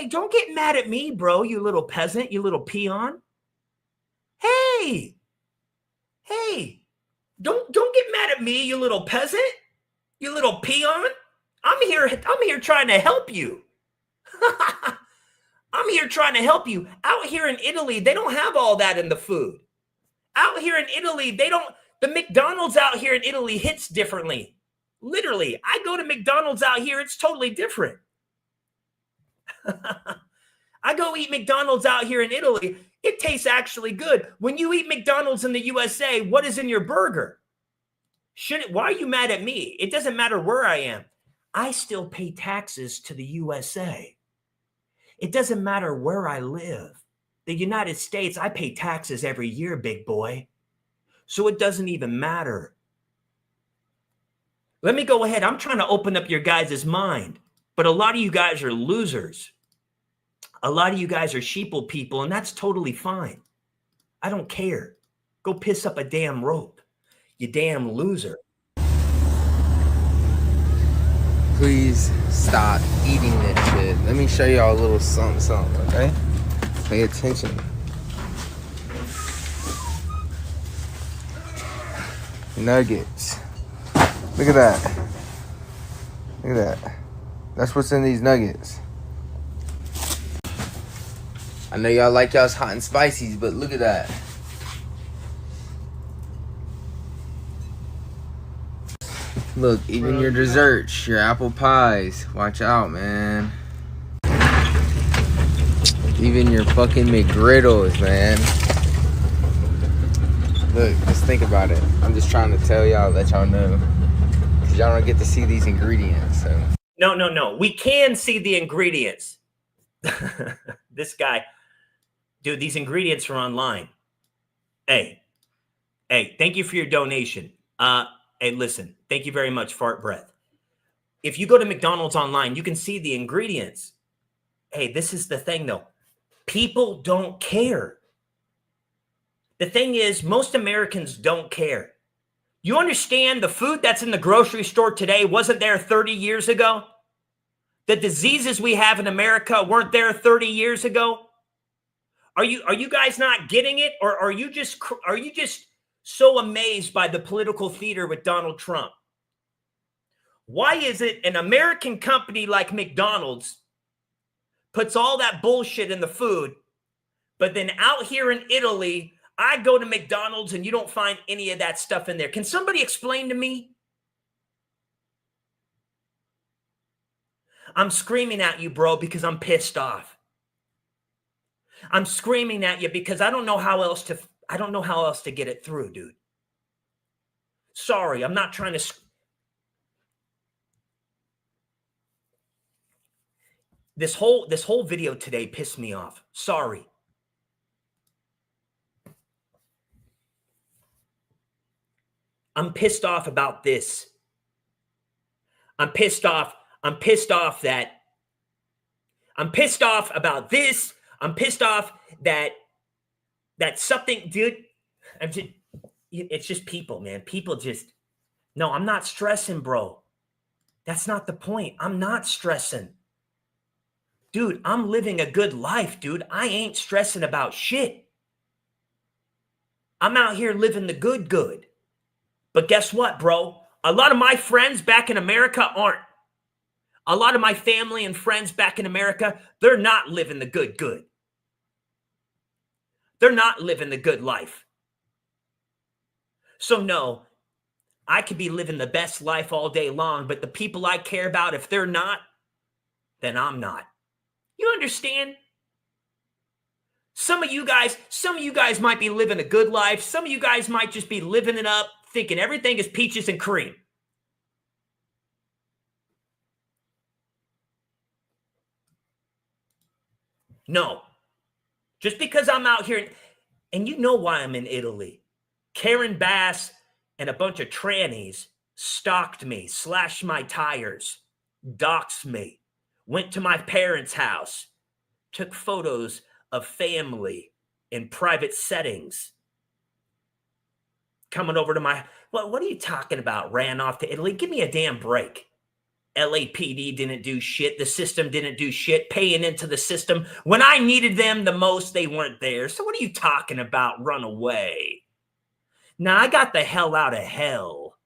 Speaker 1: don't get mad at me, bro, you little peasant, you little peon. Hey, don't get mad at me, you little peasant, you little peon. I'm here trying to help you. I'm here trying to help you. Out here in Italy, they don't have all that in the food. Out here in Italy, the McDonald's out here in Italy hits differently. Literally, I go to McDonald's out here, it's totally different. I go eat McDonald's out here in Italy, it tastes actually good. When you eat McDonald's in the USA, what is in your burger? Why are you mad at me? It doesn't matter where I am. I still pay taxes to the USA. It doesn't matter where I live. The United States, I pay taxes every year, big boy. So it doesn't even matter. Let me go ahead. I'm trying to open up your guys' mind. But a lot of you guys are losers. A lot of you guys are sheeple people, and that's totally fine. I don't care. Go piss up a damn rope, you damn loser.
Speaker 17: Please stop eating this shit. Let me show y'all a little something, okay? Pay attention. Nuggets. Look at that. Look at that. That's what's in these nuggets. I know y'all like y'all's hot and spicy, but look at that. Look, even your desserts, your apple pies. Watch out, man. Even your fucking McGriddles, man. Look, just think about it. I'm just trying to tell y'all, let y'all know. Because y'all don't get to see these ingredients. So.
Speaker 1: No. We can see the ingredients. This guy, dude, these ingredients are online. Hey, thank you for your donation. Hey, listen, thank you very much, Fart Breath. If you go to McDonald's online, you can see the ingredients. Hey, this is the thing, though. People don't care. The thing is, most Americans don't care. You understand the food that's in the grocery store today wasn't there 30 years ago? The diseases we have in America weren't there 30 years ago? Are you guys not getting it? Or are you just so amazed by the political theater with Donald Trump? Why is it an American company like McDonald's puts all that bullshit in the food, but then out here in Italy, I go to McDonald's and you don't find any of that stuff in there? Can somebody explain to me? I'm screaming at you, bro, because I'm pissed off. I'm screaming at you because I don't know how else to get it through, dude. Sorry, I'm not trying to. This whole video today pissed me off. Sorry. I'm pissed off about this. I'm pissed off about this. I'm pissed off that something, dude. It's just people, man. People just, no, I'm not stressing, bro. That's not the point. I'm not stressing. Dude, I'm living a good life, dude. I ain't stressing about shit. I'm out here living the good. But guess what, bro? A lot of my friends back in America aren't. A lot of my family and friends back in America, they're not living the good. They're not living the good life. So no, I could be living the best life all day long, but the people I care about, if they're not, then I'm not. You understand? Some of you guys might be living a good life. Some of you guys might just be living it up, thinking everything is peaches and cream. No. Just because I'm out here, and you know why I'm in Italy. Karen Bass and a bunch of trannies stalked me, slashed my tires, doxed me, went to my parents' house, took photos of family in private settings. Coming over to what are you talking about? Ran off to Italy? Give me a damn break. LAPD didn't do shit. The system didn't do shit. Paying into the system. When I needed them the most, they weren't there. So what are you talking about? Run away. Now, I got the hell out of hell.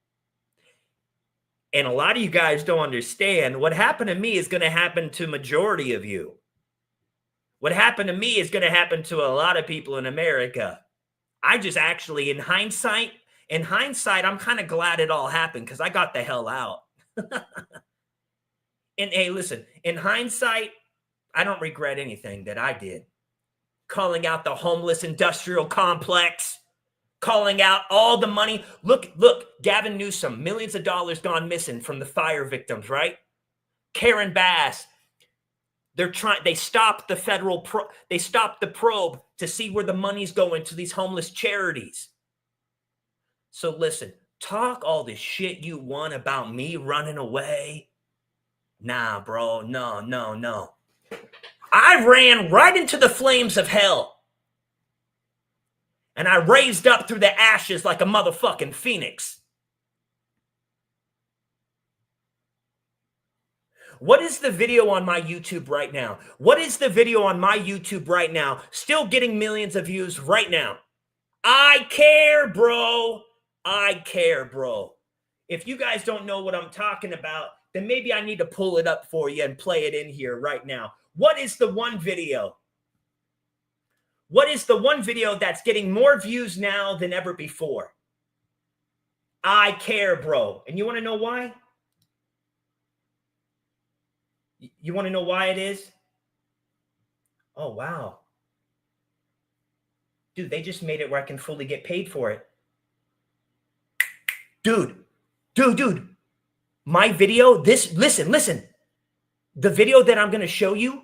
Speaker 1: And a lot of you guys don't understand. What happened to me is going to happen to majority of you. What happened to me is going to happen to a lot of people in America. I just actually, in hindsight, I'm kind of glad it all happened because I got the hell out. And hey, listen, in hindsight, I don't regret anything that I did. Calling out the homeless industrial complex, calling out all the money. Look, Gavin Newsom, millions of dollars gone missing from the fire victims, right? Karen Bass, they stopped the probe to see where the money's going to these homeless charities. So listen, talk all this shit you want about me running away. Nah, bro, no. I ran right into the flames of hell. And I raised up through the ashes like a motherfucking phoenix. What is the video on my YouTube right now? Still getting millions of views right now. I care, bro. If you guys don't know what I'm talking about, then maybe I need to pull it up for you and play it in here right now. What is the one video? What is the one video that's getting more views now than ever before? I care, bro. And you want to know why? You want to know why it is? Oh, wow. Dude, they just made it where I can fully get paid for it. Dude. My video, listen. The video that I'm going to show you,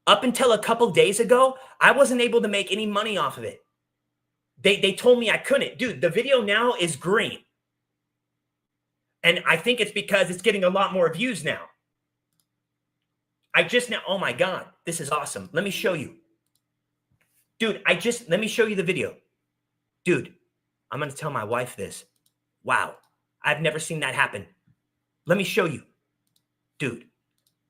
Speaker 1: up until a couple days ago, I wasn't able to make any money off of it. They told me I couldn't. Dude, the video now is green. And I think it's because it's getting a lot more views now. Oh my God, this is awesome. Let me show you. Dude, let me show you the video. Dude, I'm going to tell my wife this. Wow, I've never seen that happen. Let me show you. Dude,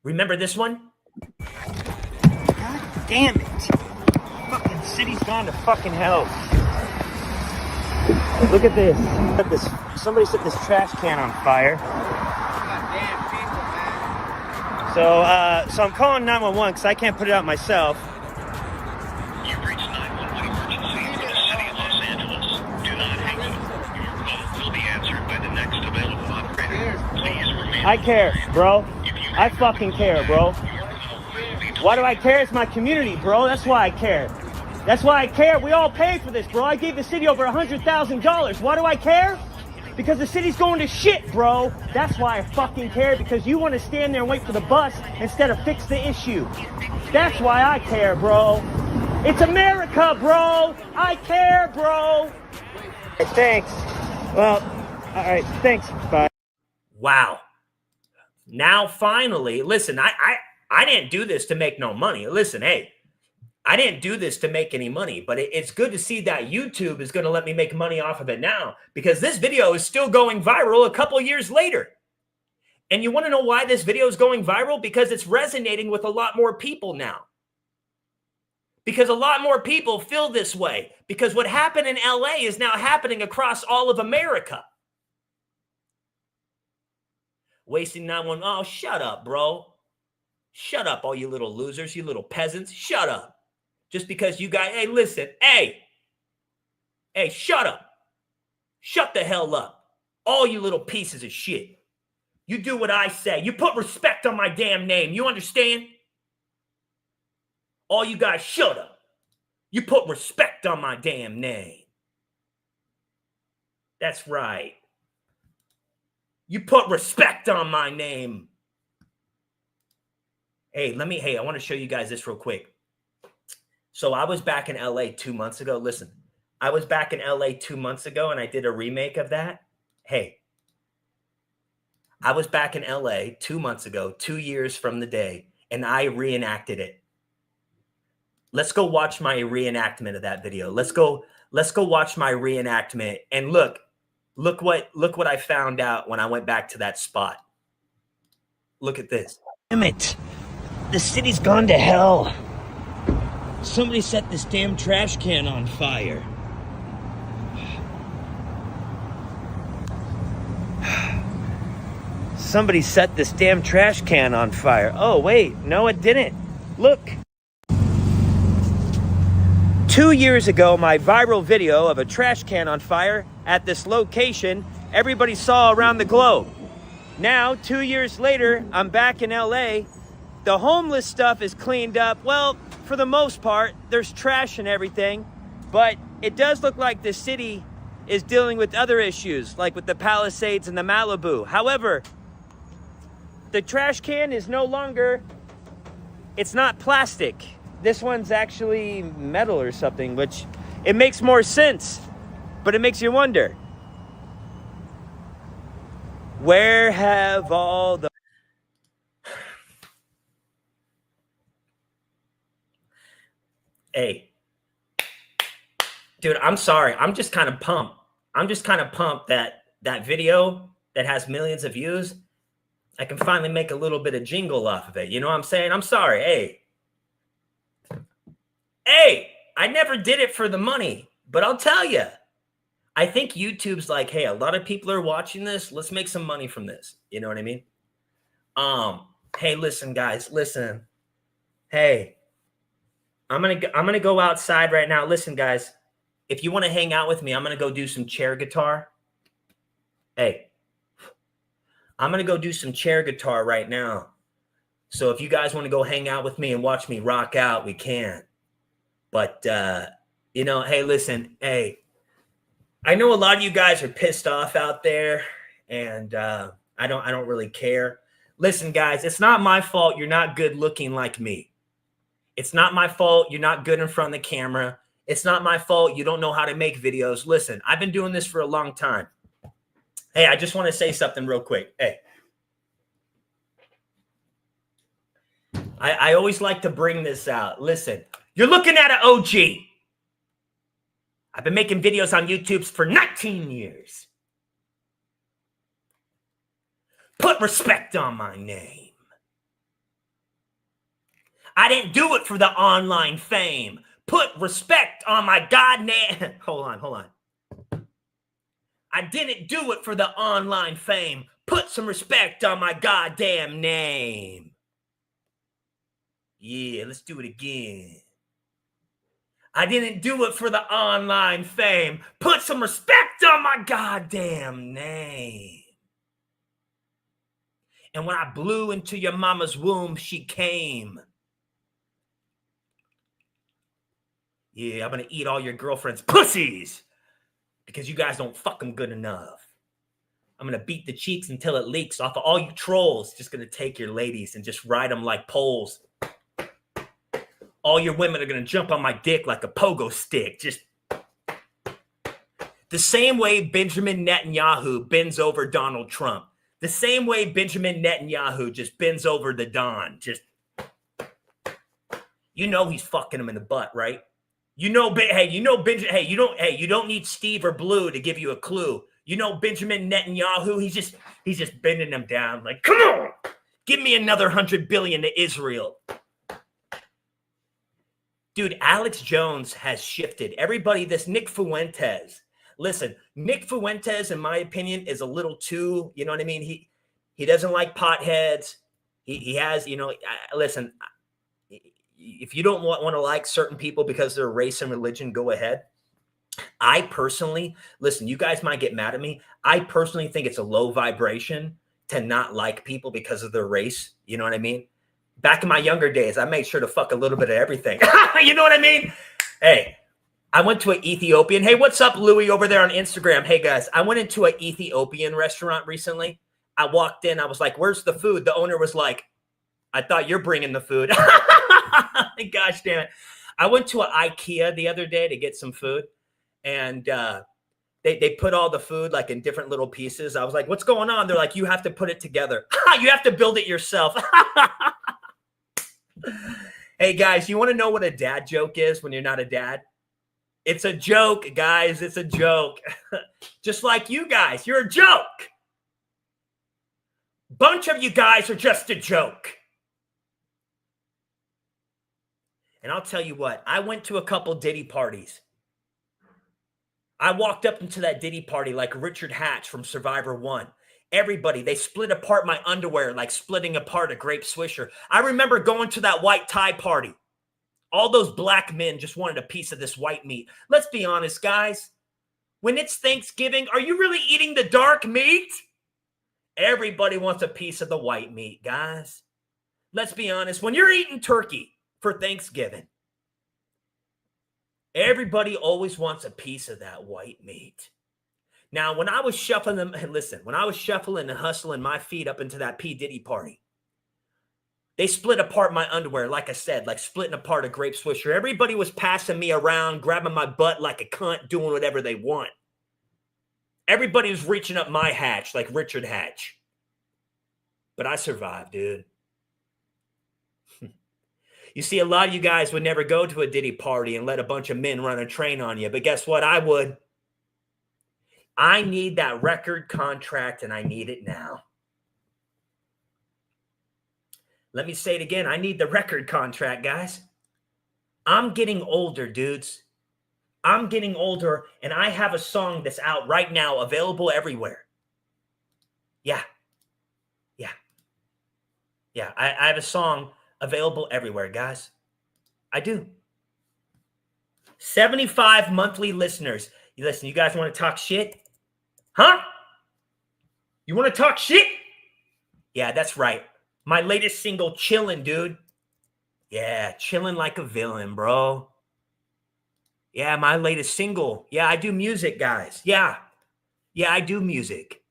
Speaker 1: remember this one? God damn it. Fucking city's gone to fucking hell. Look at this. Somebody set this trash can on fire. So I'm calling 911 because I can't put it out myself.
Speaker 18: You've reached 911 emergency in the city of Los Angeles. Do not hang up. Your call will be answered by the next available operator. Please remain.
Speaker 1: I care, bro. I fucking care, bro. Why do I care? It's my community, bro. That's why I care. That's why I care. We all pay for this, bro. I gave the city over $100,000. Why do I care? Because the city's going to shit, bro. That's why I fucking care, because you want to stand there and wait for the bus instead of fix the issue. That's why I care, bro. It's America, bro. I care, bro. Thanks. Well, all right. Thanks. Bye. Wow. Now, finally, listen, I didn't do this to make no money. Listen, hey, I didn't do this to make any money, but it's good to see that YouTube is going to let me make money off of it now, because this video is still going viral a couple years later. And you want to know why this video is going viral? Because it's resonating with a lot more people now. Because a lot more people feel this way. Because what happened in LA is now happening across all of America. Wasting 911. Oh, shut up, bro. Shut up, all you little losers, you little peasants. Shut up. Just because you guys, hey, listen, hey, shut up. Shut the hell up. All you little pieces of shit. You do what I say. You put respect on my damn name. You understand? All you guys, shut up. You put respect on my damn name. That's right. You put respect on my name. Hey, I want to show you guys this real quick. So I was back in LA 2 months ago. Listen, I was back in LA 2 months ago and I did a remake of that. Hey, I was back in LA 2 months ago, 2 years from the day, and I reenacted it. Let's go watch my reenactment of that video. Let's go watch my reenactment. And look what I found out when I went back to that spot. Look at this. Damn it. The city's gone to hell. Somebody set this damn trash can on fire. Somebody set this damn trash can on fire. Oh, wait. No, it didn't. Look. 2 years ago, my viral video of a trash can on fire at this location, everybody saw around the globe. Now, 2 years later, I'm back in LA. The homeless stuff is cleaned up. Well, for the most part, there's trash and everything, but it does look like the city is dealing with other issues, like with the Palisades and the Malibu. However, the trash can is no longer, it's not plastic. This one's actually metal or something, which it makes more sense, but it makes you wonder, where have all the Hey, dude, I'm sorry. I'm just kind of pumped. That video that has millions of views, I can finally make a little bit of jingle off of it. You know what I'm saying? I'm sorry. Hey, I never did it for the money, but I'll tell you, I think YouTube's like, hey, a lot of people are watching this. Let's make some money from this. You know what I mean? Hey, listen, guys, listen. Hey, I'm gonna go outside right now. Listen, guys, if you want to hang out with me, I'm gonna go do some chair guitar. Hey, I'm gonna go do some chair guitar right now. So if you guys want to go hang out with me and watch me rock out, we can. But hey, listen, hey, I know a lot of you guys are pissed off out there, and I don't really care. Listen, guys, it's not my fault you're not good looking like me. It's not my fault you're not good in front of the camera. It's not my fault you don't know how to make videos. Listen, I've been doing this for a long time. Hey, I just want to say something real quick. Hey, I always like to bring this out. Listen, you're looking at an OG. I've been making videos on YouTube for 19 years. Put respect on my name. I didn't do it for the online fame. Put respect on my god name. Hold on. I didn't do it for the online fame. Put some respect on my goddamn name. Yeah, let's do it again. I didn't do it for the online fame. Put some respect on my goddamn name. And when I blew into your mama's womb, she came. Yeah, I'm going to eat all your girlfriend's pussies because you guys don't fuck them good enough. I'm going to beat the cheeks until it leaks off of all you trolls. Just going to take your ladies and just ride them like poles. All your women are going to jump on my dick like a pogo stick. Just the same way Benjamin Netanyahu bends over Donald Trump. The same way Benjamin Netanyahu just bends over the Don. Just, you know he's fucking him in the butt, right? You know, you don't need Steve or Blue to give you a clue. You know Benjamin Netanyahu, he's just bending him down like, come on, give me another 100 billion to Israel. Dude, Alex Jones has shifted. Everybody, this Nick Fuentes. Listen, Nick Fuentes, in my opinion, is a little too, you know what I mean? He doesn't like potheads. He has, you know, listen, if you don't want to like certain people because they're race and religion, go ahead. I personally, listen, you guys might get mad at me. I personally think it's a low vibration to not like people because of their race. You know what I mean? Back in my younger days, I made sure to fuck a little bit of everything. You know what I mean? Hey, I went to an Ethiopian. Hey, what's up, Louie, over there on Instagram? Hey, guys, I went into an Ethiopian restaurant recently. I walked in. I was like, where's the food? The owner was like, I thought you're bringing the food. Gosh damn it. I went to an IKEA the other day to get some food, and they put all the food like in different little pieces. I was like, what's going on? They're like, you have to put it together. You have to build it yourself. Hey, guys, you want to know what a dad joke is when you're not a dad? It's a joke, guys. It's a joke. Just like you guys, you're a joke. Bunch of you guys are just a joke. And I'll tell you what, I went to a couple Diddy parties. I walked up into that Diddy party like Richard Hatch from Survivor 1. Everybody, they split apart my underwear like splitting apart a grape swisher. I remember going to that white tie party. All those black men just wanted a piece of this white meat. Let's be honest, guys. When it's Thanksgiving, are you really eating the dark meat? Everybody wants a piece of the white meat, guys. Let's be honest. When you're eating turkey for Thanksgiving, everybody always wants a piece of that white meat. Now, when I was shuffling them, listen, when I was shuffling and hustling my feet up into that P. Diddy party, they split apart my underwear, like I said, like splitting apart a grape swisher. Everybody was passing me around, grabbing my butt like a cunt, doing whatever they want. Everybody was reaching up my hatch like Richard Hatch. But I survived, dude. You see, a lot of you guys would never go to a Diddy party and let a bunch of men run a train on you. But guess what? I would. I need that record contract, and I need it now. Let me say it again. I need the record contract, guys. I'm getting older, dudes. I'm getting older, and I have a song that's out right now, available everywhere. Yeah. I have a song available everywhere, guys. I do. 75 monthly listeners. You listen, you guys want to talk shit? Huh? You want to talk shit? Yeah, that's right. My latest single, Chillin', dude. Yeah, chillin' like a villain, bro. Yeah, my latest single. Yeah, I do music, guys. Yeah, I do music.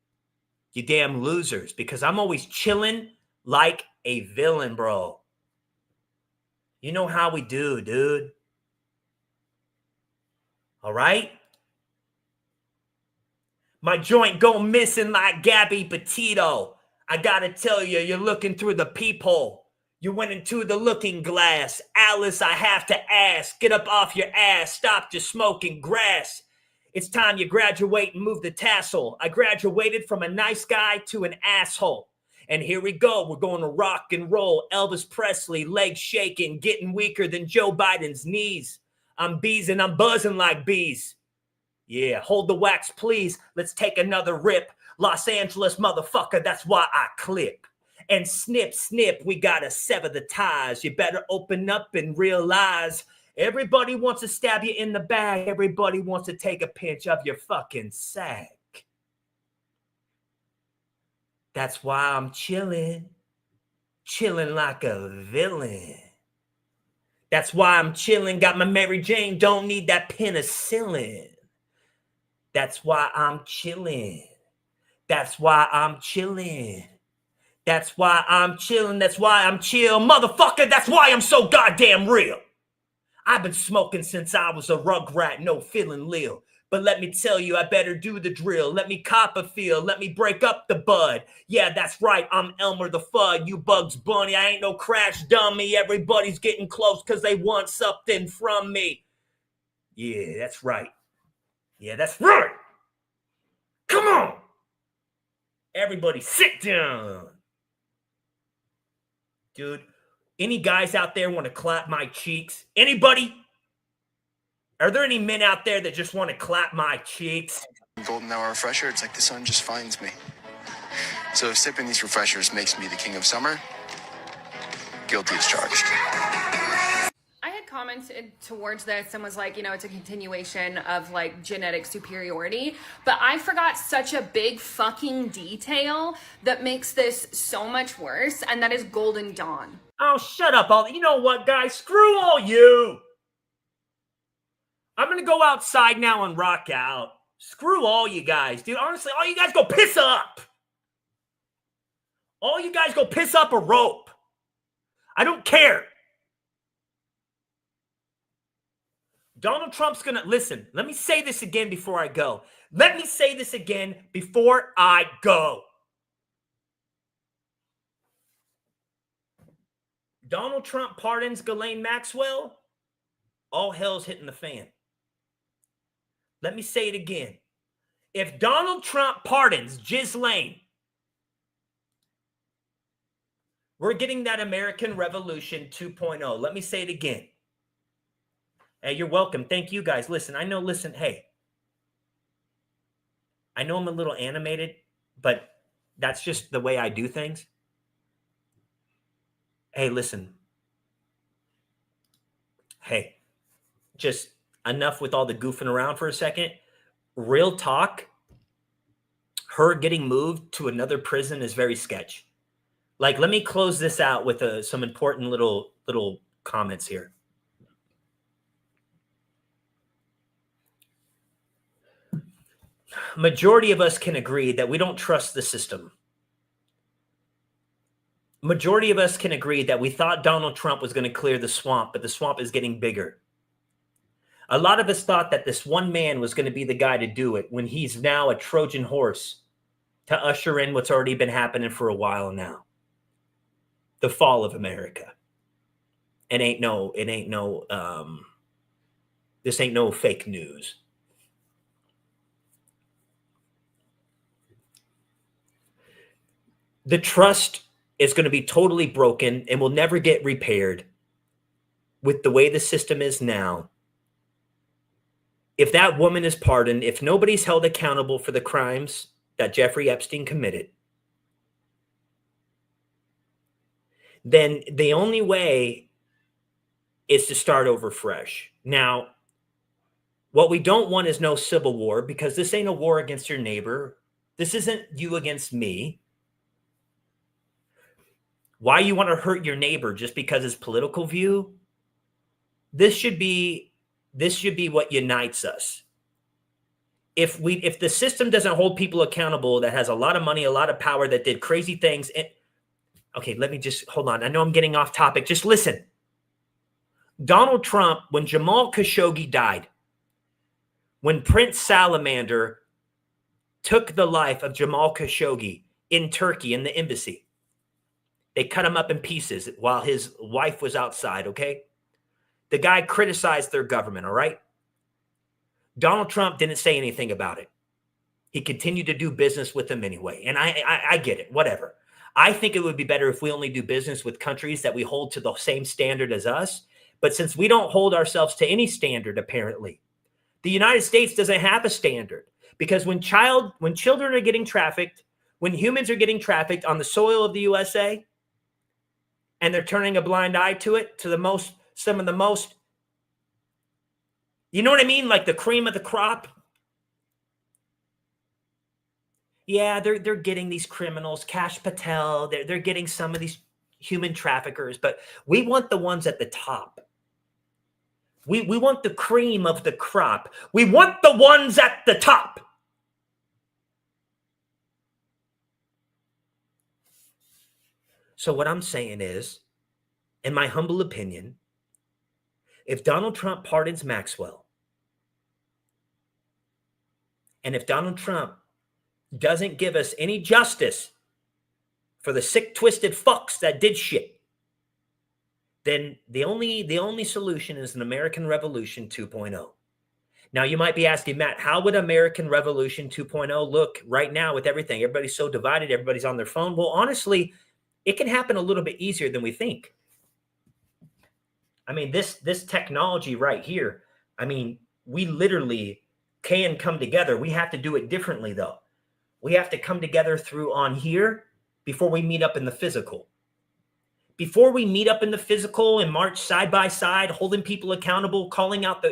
Speaker 1: You damn losers, because I'm always chilling like a villain, bro. You know how we do, dude. All right? My joint go missing like Gabby Petito. I gotta tell you, you're looking through the peephole. You went into the looking glass. Alice, I have to ask, get up off your ass. Stop your smoking grass. It's time you graduate and move the tassel. I graduated from a nice guy to an asshole. And here we go. We're going to rock and roll. Elvis Presley, legs shaking, getting weaker than Joe Biden's knees. I'm bees and I'm buzzing like bees. Yeah, hold the wax, please. Let's take another rip. Los Angeles, motherfucker, that's why I clip. And snip, snip, we gotta sever the ties. You better open up and realize everybody wants to stab you in the back. Everybody wants to take a pinch of your fucking sack. That's why I'm chilling like a villain. That's why I'm chilling, got my Mary Jane, don't need that penicillin. That's why I'm chilling. That's why I'm chilling. That's why I'm chilling. That's why I'm chill. Motherfucker, that's why I'm so goddamn real. I've been smoking since I was a rugrat, no feeling lil. But let me tell you, I better do the drill. Let me cop a feel. Let me break up the bud. Yeah, that's right. I'm Elmer the Fudd. You Bugs Bunny. I ain't no crash dummy. Everybody's getting close because they want something from me. Yeah, that's right. Yeah, that's right. Come on. Everybody sit down. Dude, any guys out there want to clap my cheeks? Anybody? Are there any men out there that just want to clap my cheeks?
Speaker 19: Golden hour refresher, it's like the sun just finds me. So if sipping these refreshers makes me the king of summer, guilty as charged.
Speaker 20: I had commented towards this and was like, you know, it's a continuation of like genetic superiority, but I forgot such a big fucking detail that makes this so much worse, and that is Golden Dawn.
Speaker 1: Oh, shut up. You know what, guys? Screw all you. I'm going to go outside now and rock out. Screw all you guys, dude. Honestly, all you guys go piss up. All you guys go piss up a rope. I don't care. Donald Trump's going to, listen, let me say this again before I go. Let me say this again before I go. Donald Trump pardons Ghislaine Maxwell. All hell's hitting the fan. Let me say it again. If Donald Trump pardons Ghislaine, we're getting that American Revolution 2.0. Let me say it again. Hey, you're welcome. Thank you, guys. Listen, I know, hey. I know I'm a little animated, but that's just the way I do things. Hey, listen. Hey, just enough with all the goofing around for a second. Real talk, her getting moved to another prison is very sketch. Like, let me close this out with some important little comments here. Majority of us can agree that we don't trust the system. Majority of us can agree that we thought Donald Trump was going to clear the swamp, but the swamp is getting bigger. A lot of us thought that this one man was going to be the guy to do it, when he's now a Trojan horse to usher in what's already been happening for a while now. The fall of America. This ain't no fake news. The trust is going to be totally broken and will never get repaired with the way the system is now. If that woman is pardoned, if nobody's held accountable for the crimes that Jeffrey Epstein committed, then the only way is to start over fresh. Now, what we don't want is no civil war, because this ain't a war against your neighbor. This isn't you against me. Why you want to hurt your neighbor just because his political view? This should be this should be what unites us. If the system doesn't hold people accountable that has a lot of money, a lot of power, that did crazy things. Okay, let me just hold on. I know I'm getting off topic. Just listen. Donald Trump, when Jamal Khashoggi died, when Prince Salamander took the life of Jamal Khashoggi in Turkey in the embassy, they cut him up in pieces while his wife was outside, okay? The guy criticized their government, all right? Donald Trump didn't say anything about it. He continued to do business with them anyway. And I get it, whatever. I think it would be better if we only do business with countries that we hold to the same standard as us. But since we don't hold ourselves to any standard, apparently, the United States doesn't have a standard. Because when children are getting trafficked, when humans are getting trafficked on the soil of the USA, and they're turning a blind eye to it, to some of the most, you know what I mean? Like the cream of the crop. Yeah, they're getting these criminals, Kash Patel, they're getting some of these human traffickers, but we want the ones at the top. We want the cream of the crop. We want the ones at the top. So what I'm saying is, in my humble opinion, if Donald Trump pardons Maxwell, and if Donald Trump doesn't give us any justice for the sick, twisted fucks that did shit, then the only solution is an American Revolution 2.0. Now, you might be asking, Matt, how would American Revolution 2.0 look right now with everything? Everybody's so divided. Everybody's on their phone. Well, honestly, it can happen a little bit easier than we think. I mean, this technology right here, I mean, we literally can come together. We have to do it differently, though. We have to come together through on here before we meet up in the physical. Before we meet up in the physical and march side by side, holding people accountable, calling out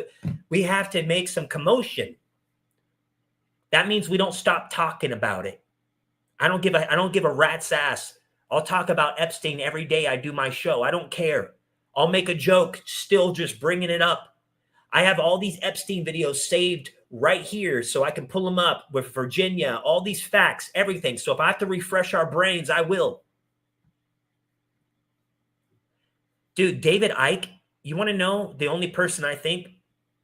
Speaker 1: we have to make some commotion. That means we don't stop talking about it. I don't give a rat's ass. I'll talk about Epstein every day I do my show. I don't care. I'll make a joke, still just bringing it up. I have all these Epstein videos saved right here so I can pull them up with Virginia, all these facts, everything. So if I have to refresh our brains, I will. Dude, David Icke, you want to know the only person I think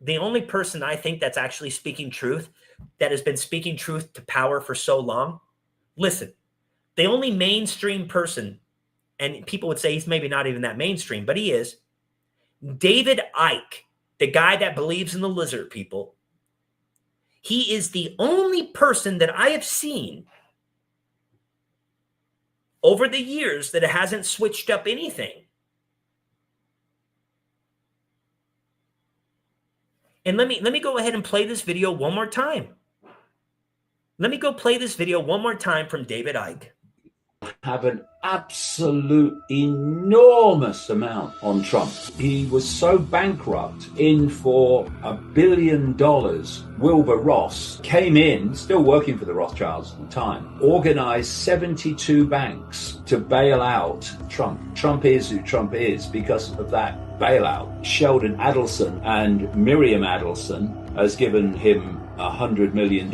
Speaker 1: that's actually speaking truth, that has been speaking truth to power for so long? Listen, the only mainstream person, and people would say he's maybe not even that mainstream, but he is, David Icke, the guy that believes in the lizard people. He is the only person that I have seen over the years that hasn't switched up anything. And let me go ahead and play this video one more time. Let me go play this video one more time from David Icke.
Speaker 5: Have an absolute enormous amount on Trump. He was so bankrupt, in for $1 billion. Wilbur Ross came in, still working for the Rothschilds at the time, organized 72 banks to bail out Trump. Trump is who Trump is because of that bailout. Sheldon Adelson and Miriam Adelson has given him $100 million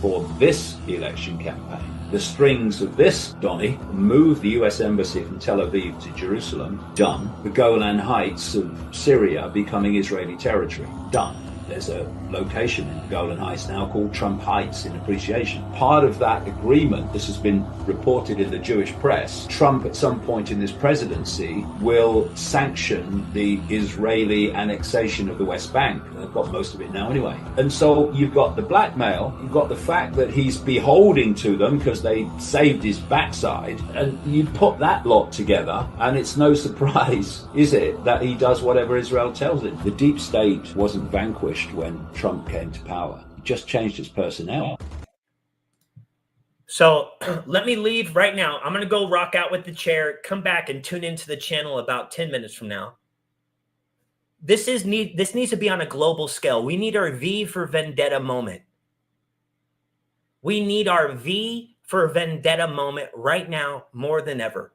Speaker 5: for this election campaign. The strings of this, Donny, moved the US Embassy from Tel Aviv to Jerusalem. Done. The Golan Heights of Syria becoming Israeli territory. Done. There's a location in the Golan Heights now called Trump Heights in appreciation. Part of that agreement, this has been reported in the Jewish press, Trump at some point in this presidency will sanction the Israeli annexation of the West Bank. They've got most of it now anyway. And so you've got the blackmail, you've got the fact that he's beholding to them because they saved his backside, and you put that lot together and it's no surprise, is it, that he does whatever Israel tells him. The deep state wasn't vanquished when Trump came to power. It just changed its personnel.
Speaker 1: So let me leave right now. I'm going to go rock out with the chair, come back and tune into the channel about 10 minutes from now. This needs to be on a global scale. We need our V for Vendetta moment. We need our V for Vendetta moment right now more than ever.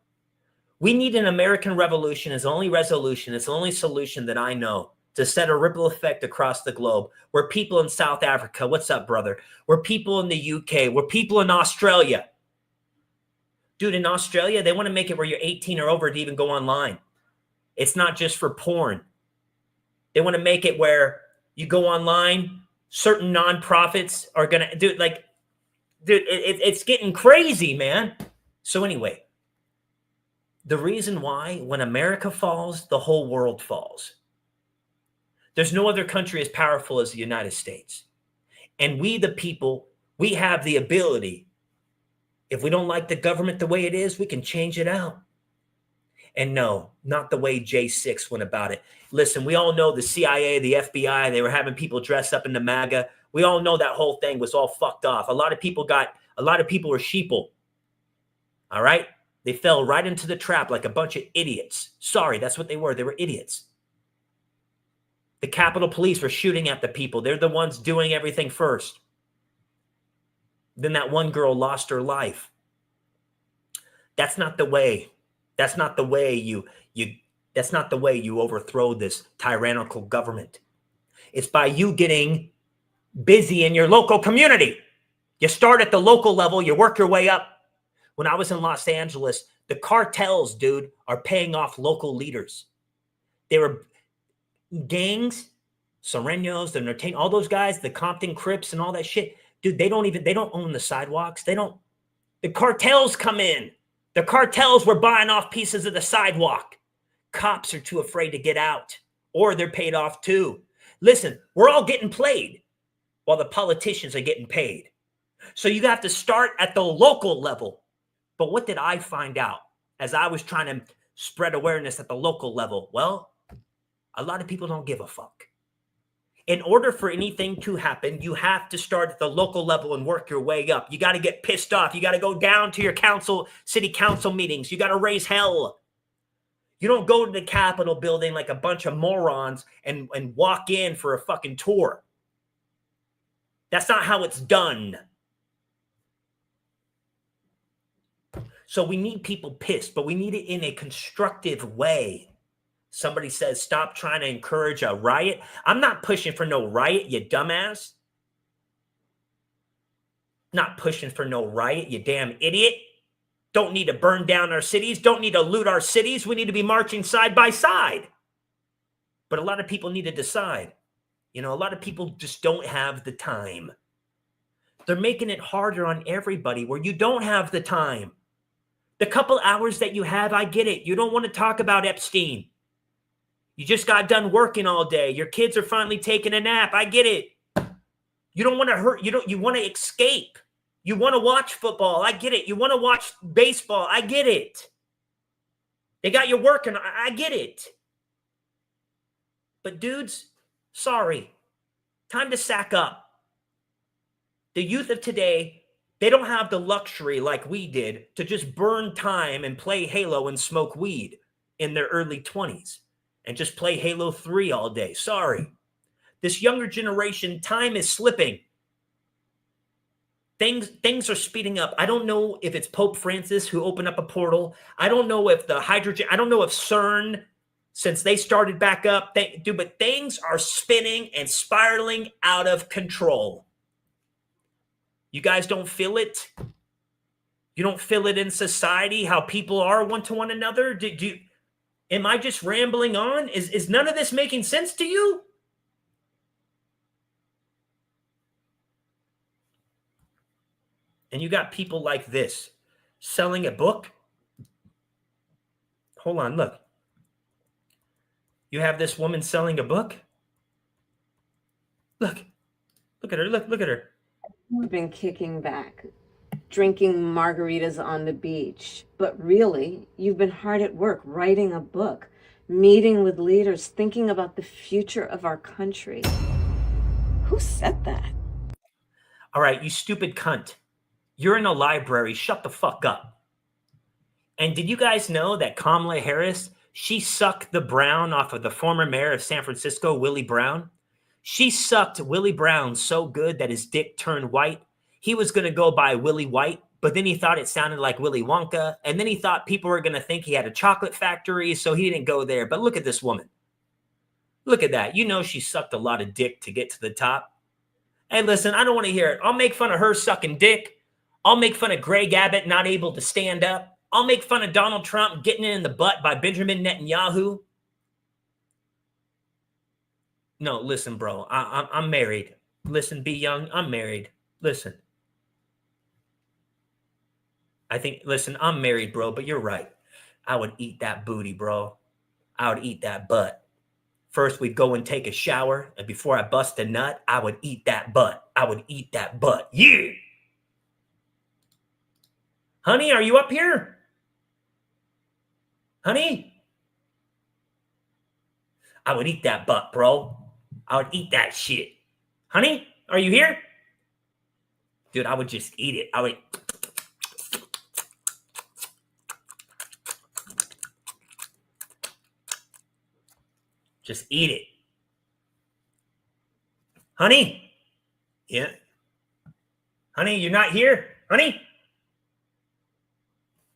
Speaker 1: We need an American Revolution as the only resolution. It's the only solution that I know to set a ripple effect across the globe, where people in South Africa, what's up, brother? Where people in the UK, where people in Australia. Dude, in Australia, they want to make it where you're 18 or over to even go online. It's not just for porn. They want to make it where you go online, certain nonprofits are going to do like, dude, it's getting crazy, man. So anyway, the reason why when America falls, the whole world falls. There's no other country as powerful as the United States. And we, the people, we have the ability. If we don't like the government the way it is, we can change it out. And no, not the way J6 went about it. Listen, we all know the CIA, the FBI, they were having people dress up in the MAGA. We all know that whole thing was all fucked off. A lot of people were sheeple. All right? They fell right into the trap like a bunch of idiots. Sorry, that's what they were. They were idiots. The Capitol Police were shooting at the people. They're the ones doing everything first. Then that one girl lost her life. That's not the way. That's not the way that's not the way you overthrow this tyrannical government. It's by you getting busy in your local community. You start at the local level, you work your way up. When I was in Los Angeles, the cartels, dude, are paying off local leaders. They were gangs, Serenos, the Nortain, all those guys, the Compton Crips and all that shit. Dude, they don't own the sidewalks. The cartels come in. The cartels were buying off pieces of the sidewalk. Cops are too afraid to get out, or they're paid off too. Listen, we're all getting played while the politicians are getting paid. So you have to start at the local level. But what did I find out as I was trying to spread awareness at the local level? Well, a lot of people don't give a fuck. In order for anything to happen, you have to start at the local level and work your way up. You got to get pissed off. You got to go down to your city council meetings. You got to raise hell. You don't go to the Capitol building like a bunch of morons and walk in for a fucking tour. That's not how it's done. So we need people pissed, but we need it in a constructive way. Somebody says, stop trying to encourage a riot. I'm not pushing for no riot, you dumbass. Not pushing for no riot, you damn idiot. Don't need to burn down our cities. Don't need to loot our cities. We need to be marching side by side. But a lot of people need to decide. You know, a lot of people just don't have the time. They're making it harder on everybody where you don't have the time. The couple hours that you have, I get it. You don't want to talk about Epstein. You just got done working all day. Your kids are finally taking a nap. I get it. You don't want to hurt. You want to escape. You want to watch football. I get it. You want to watch baseball. I get it. They got you working. I get it. But dudes, sorry. Time to sack up. The youth of today, they don't have the luxury like we did to just burn time and play Halo and smoke weed in their early 20s. And just play Halo 3 all day. Sorry. This younger generation, time is slipping. Things are speeding up. I don't know if it's Pope Francis who opened up a portal. I don't know if I don't know if CERN, since they started back up, but things are spinning and spiraling out of control. You guys don't feel it? You don't feel it in society, how people are one to one another? Am I just rambling on? Is none of this making sense to you? And you got people like this selling a book. Hold on, look. You have this woman selling a book. Look at her. Look at her.
Speaker 9: We've been kicking back, drinking margaritas on the beach. But really, you've been hard at work writing a book, meeting with leaders, thinking about the future of our country. Who said that?
Speaker 1: All right, you stupid cunt. You're in a library. Shut the fuck up. And did you guys know that Kamala Harris, she sucked the brown off of the former mayor of San Francisco, Willie Brown? She sucked Willie Brown so good that his dick turned white. He was going to go by Willie White, but then he thought it sounded like Willy Wonka. And then he thought people were going to think he had a chocolate factory, so he didn't go there. But look at this woman. Look at that. You know she sucked a lot of dick to get to the top. Hey, listen, I don't want to hear it. I'll make fun of her sucking dick. I'll make fun of Greg Abbott not able to stand up. I'll make fun of Donald Trump getting it in the butt by Benjamin Netanyahu. No, listen, bro. I'm married. Listen, be young. I'm married. Listen. Listen, I'm married, bro, but you're right. I would eat that booty, bro. I would eat that butt. First, we'd go and take a shower, and before I bust a nut, I would eat that butt. I would eat that butt. Yeah! Honey, are you up here? Honey? I would eat that butt, bro. I would eat that shit. Honey, are you here? Dude, I would just eat it. I would... Just eat it. Honey? Yeah. Honey, you're not here? Honey?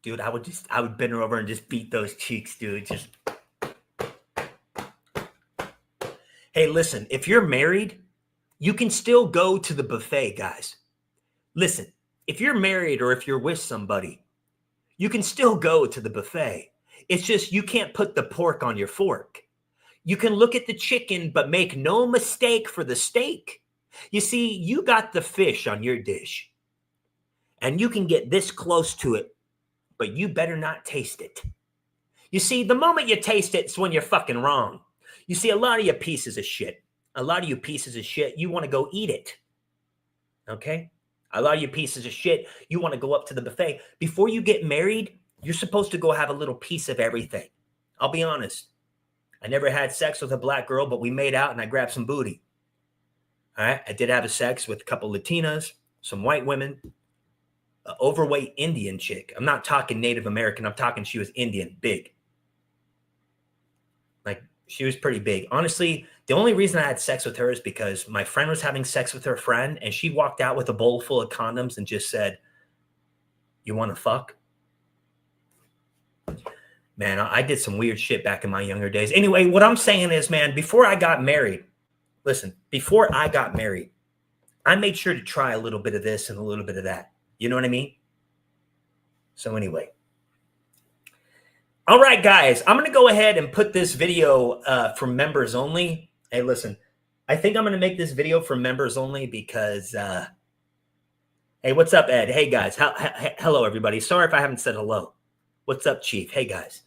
Speaker 1: Dude, I would bend her over and just beat those cheeks, dude. Just. Hey, listen, if you're married, you can still go to the buffet, guys. Listen, if you're married or if you're with somebody, you can still go to the buffet. It's just you can't put the pork on your fork. You can look at the chicken, but make no mistake for the steak. You see, you got the fish on your dish, and you can get this close to it, but you better not taste it. You see, the moment you taste it, it's when you're fucking wrong. You see, a lot of you pieces of shit, you want to go eat it. Okay? A lot of you pieces of shit, you want to go up to the buffet. Before you get married, you're supposed to go have a little piece of everything. I'll be honest. I never had sex with a black girl, but we made out and I grabbed some booty. All right? I did have a sex with a couple Latinas, some white women, an overweight Indian chick. I'm not talking Native American. I'm talking she was Indian, big. Like, she was pretty big. Honestly, the only reason I had sex with her is because my friend was having sex with her friend, and she walked out with a bowl full of condoms and just said, "You want to fuck?" Man, I did some weird shit back in my younger days. Anyway, what I'm saying is, man, before I got married, I made sure to try a little bit of this and a little bit of that. You know what I mean? So anyway. All right, guys, I'm going to go ahead and put this video for members only. Hey, listen, I think I'm going to make this video for members only because, hey, what's up, Ed? Hey, guys. Hello, everybody. Sorry if I haven't said hello. What's up, Chief? Hey, guys.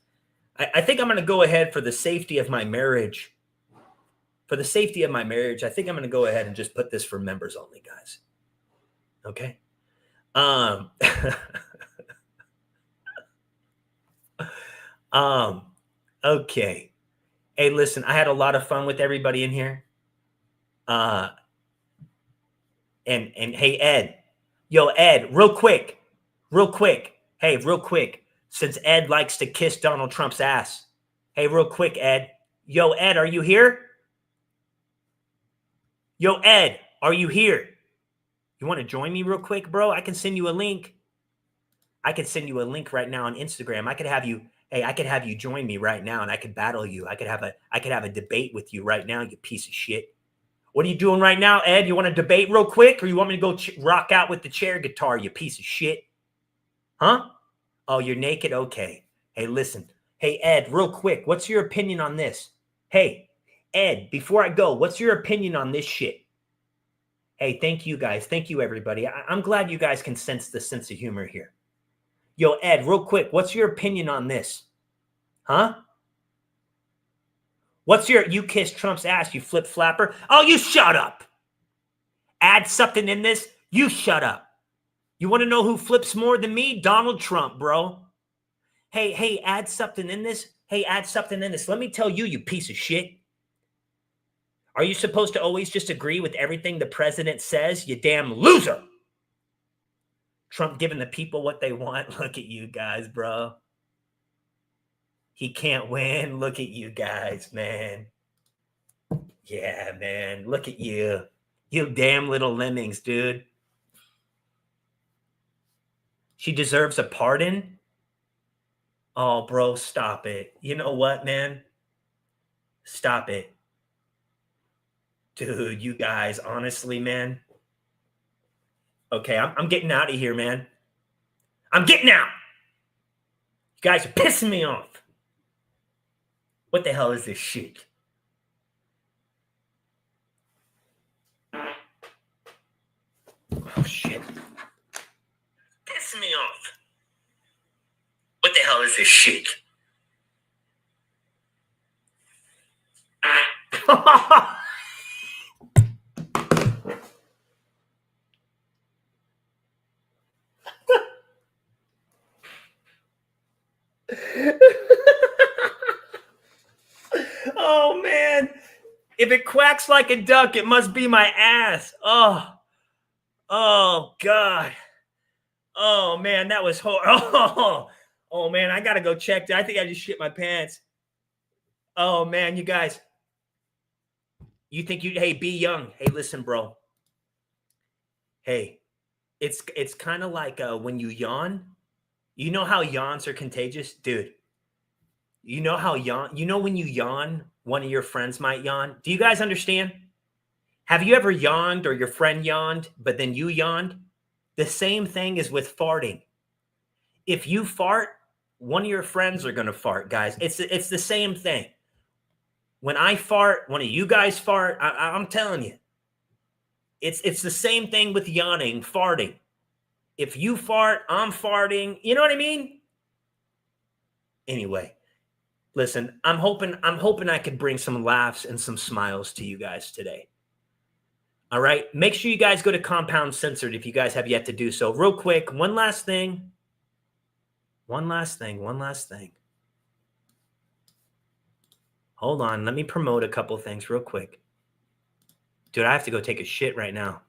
Speaker 1: I think I'm going to go ahead for the safety of my marriage. For the safety of my marriage, I think I'm going to go ahead and just put this for members only, guys. Okay? Okay. Hey, listen, I had a lot of fun with everybody in here. And hey, Ed. Yo, Ed, real quick. Hey, real quick. Since Ed likes to kiss Donald Trump's ass. Hey, real quick, Ed. Yo, Ed, are you here? Yo, Ed, are you here? You want to join me real quick, bro? I can send you a link. I can send you a link right now on Instagram. I could have you join me right now and I could battle you. I could have a debate with you right now, you piece of shit. What are you doing right now, Ed? You want to debate real quick, or you want me to go rock out with the chair guitar, you piece of shit? Huh? Oh, you're naked? Okay. Hey, listen. Hey, Ed, real quick, what's your opinion on this? Hey, Ed, before I go, what's your opinion on this shit? Hey, thank you, guys. Thank you, everybody. I'm glad you guys can sense the sense of humor here. Yo, Ed, real quick, what's your opinion on this? Huh? You kiss Trump's ass, you flip flapper? Oh, you shut up. Add something in this? You shut up. You want to know who flips more than me? Donald Trump, bro. Hey, add something in this. Let me tell you, you piece of shit. Are you supposed to always just agree with everything the president says? You damn loser. Trump giving the people what they want. Look at you guys, bro. He can't win. Look at you guys, man. Yeah, man. Look at you. You damn little lemmings, dude. She deserves a pardon? Oh, bro, stop it. You know what, man? Stop it. Dude, you guys, honestly, man. Okay, I'm getting out of here, man. I'm getting out. You guys are pissing me off. What the hell is this shit? Oh, shit. Pissing me off. What the hell is this shit? Oh, man. If it quacks like a duck, it must be my ass. Oh, God. Oh, man, that was horrible. Oh, man, I got to go check. I think I just shit my pants. Oh, man, you guys. You think hey, be young. Hey, listen, bro. Hey, it's kind of like when you yawn. You know how yawns are contagious? Dude, you know when you yawn, one of your friends might yawn? Do you guys understand? Have you ever yawned or your friend yawned, but then you yawned? The same thing is with farting. If you fart, one of your friends are going to fart, guys. It's the same thing. When I fart, one of you guys fart, I'm telling you. It's the same thing with yawning, farting. If you fart, I'm farting. You know what I mean? Anyway, listen, I'm hoping I could bring some laughs and some smiles to you guys today. All right. Make sure you guys go to Compound Censored if you guys have yet to do so. Real quick, one last thing. Hold on. Let me promote a couple things real quick. Dude, I have to go take a shit right now.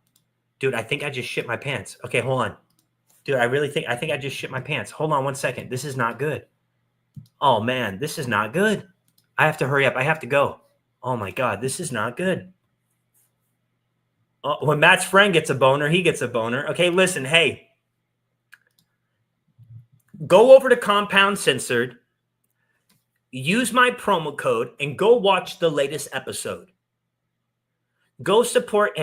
Speaker 1: Dude, I think I just shit my pants. Okay, hold on. Dude, I think I just shit my pants. Hold on 1 second. This is not good. Oh, man, this is not good. I have to hurry up. I have to go. Oh, my God, this is not good. Oh, when Matt's friend gets a boner, he gets a boner. Okay, listen, hey. Go over to Compound Censored. Use my promo code and go watch the latest episode. Go support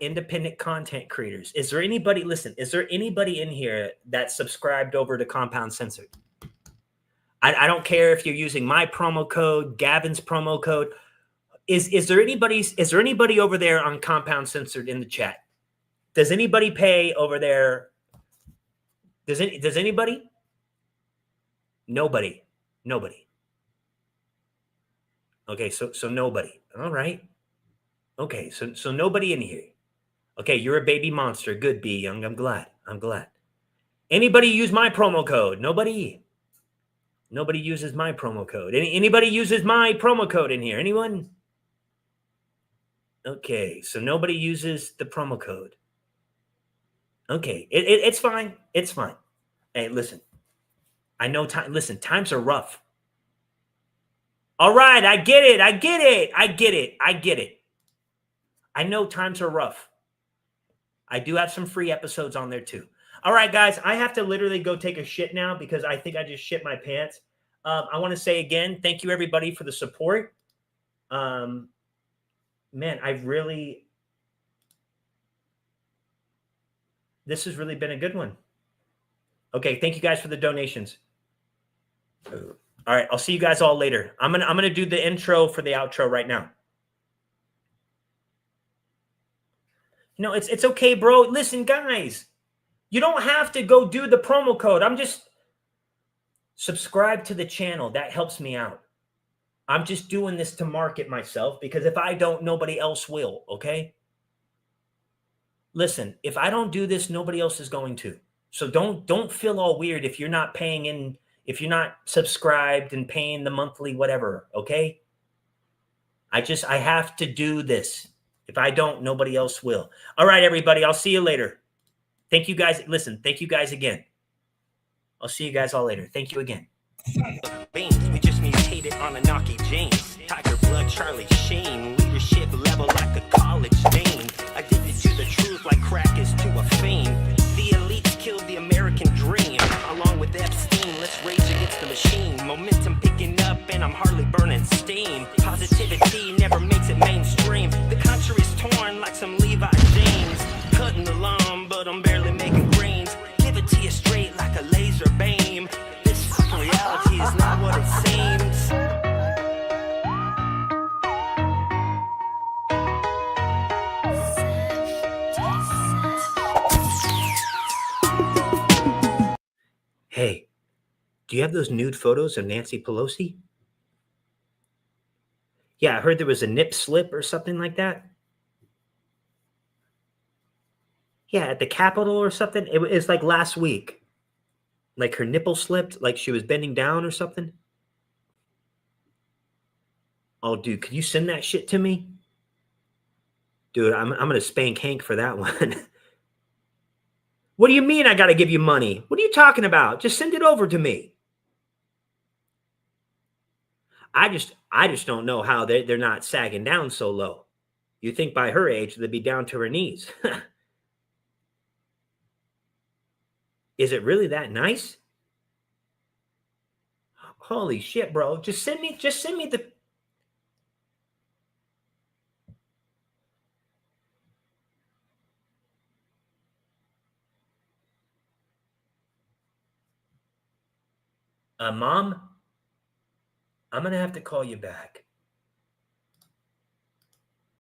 Speaker 1: independent content creators. Is there anybody in here that subscribed over to Compound Censored? I don't care if you're using my promo code, Gavin's promo code. Is there anybody over there on Compound Censored in the chat? Does anybody pay over there? Does anybody? Nobody. Okay, so nobody. All right. Okay, so nobody in here. Okay, you're a baby monster. Good, B Young. I'm glad. Anybody use my promo code? Nobody uses my promo code. Anybody uses my promo code in here? Anyone? Okay, so nobody uses the promo code. Okay, it's fine. It's fine. Hey, listen. I know time. Listen, times are rough. All right, I get it. I know times are rough. I do have some free episodes on there too. All right, guys, I have to literally go take a shit now because I think I just shit my pants. I want to say again, thank you everybody for the support. Man, this has really been a good one. Okay, thank you guys for the donations. All right, I'll see you guys all later. I'm gonna do the intro for the outro right now. You know, it's okay, bro. Listen, guys, you don't have to go do the promo code. I'm just subscribe to the channel. That helps me out. I'm just doing this to market myself because if I don't, nobody else will, okay? Listen, if I don't do this, nobody else is going to. So don't feel all weird if you're not paying in, if you're not subscribed and paying the monthly whatever, okay? I have to do this. If I don't, nobody else will. All right, everybody, I'll see you later. Thank you guys. Listen, thank you guys again. I'll see you guys all later. Thank you again.
Speaker 2: We just mutated on a Knocky James. Tiger blood, Charlie Sheen. Leadership level like a college name. Addicted to the truth like crack is to a fiend. The elites killed the American dream. Along with Epstein, let's rage against the machine. Momentum picking up and I'm hardly burning steam. Positivity never makes it mainstream.
Speaker 1: Do you have those nude photos of Nancy Pelosi? Yeah, I heard there was a nip slip or something like that. Yeah, at the Capitol or something. It was like last week. Like her nipple slipped, like she was bending down or something. Oh, dude, could you send that shit to me? Dude, I'm gonna spank Hank for that one. What do you mean I gotta give you money? What are you talking about? Just send it over to me. I just don't know how they're not sagging down so low. You think by her age they'd be down to her knees. Is it really that nice? Holy shit, bro. Just send me the Mom, I'm gonna have to call you back.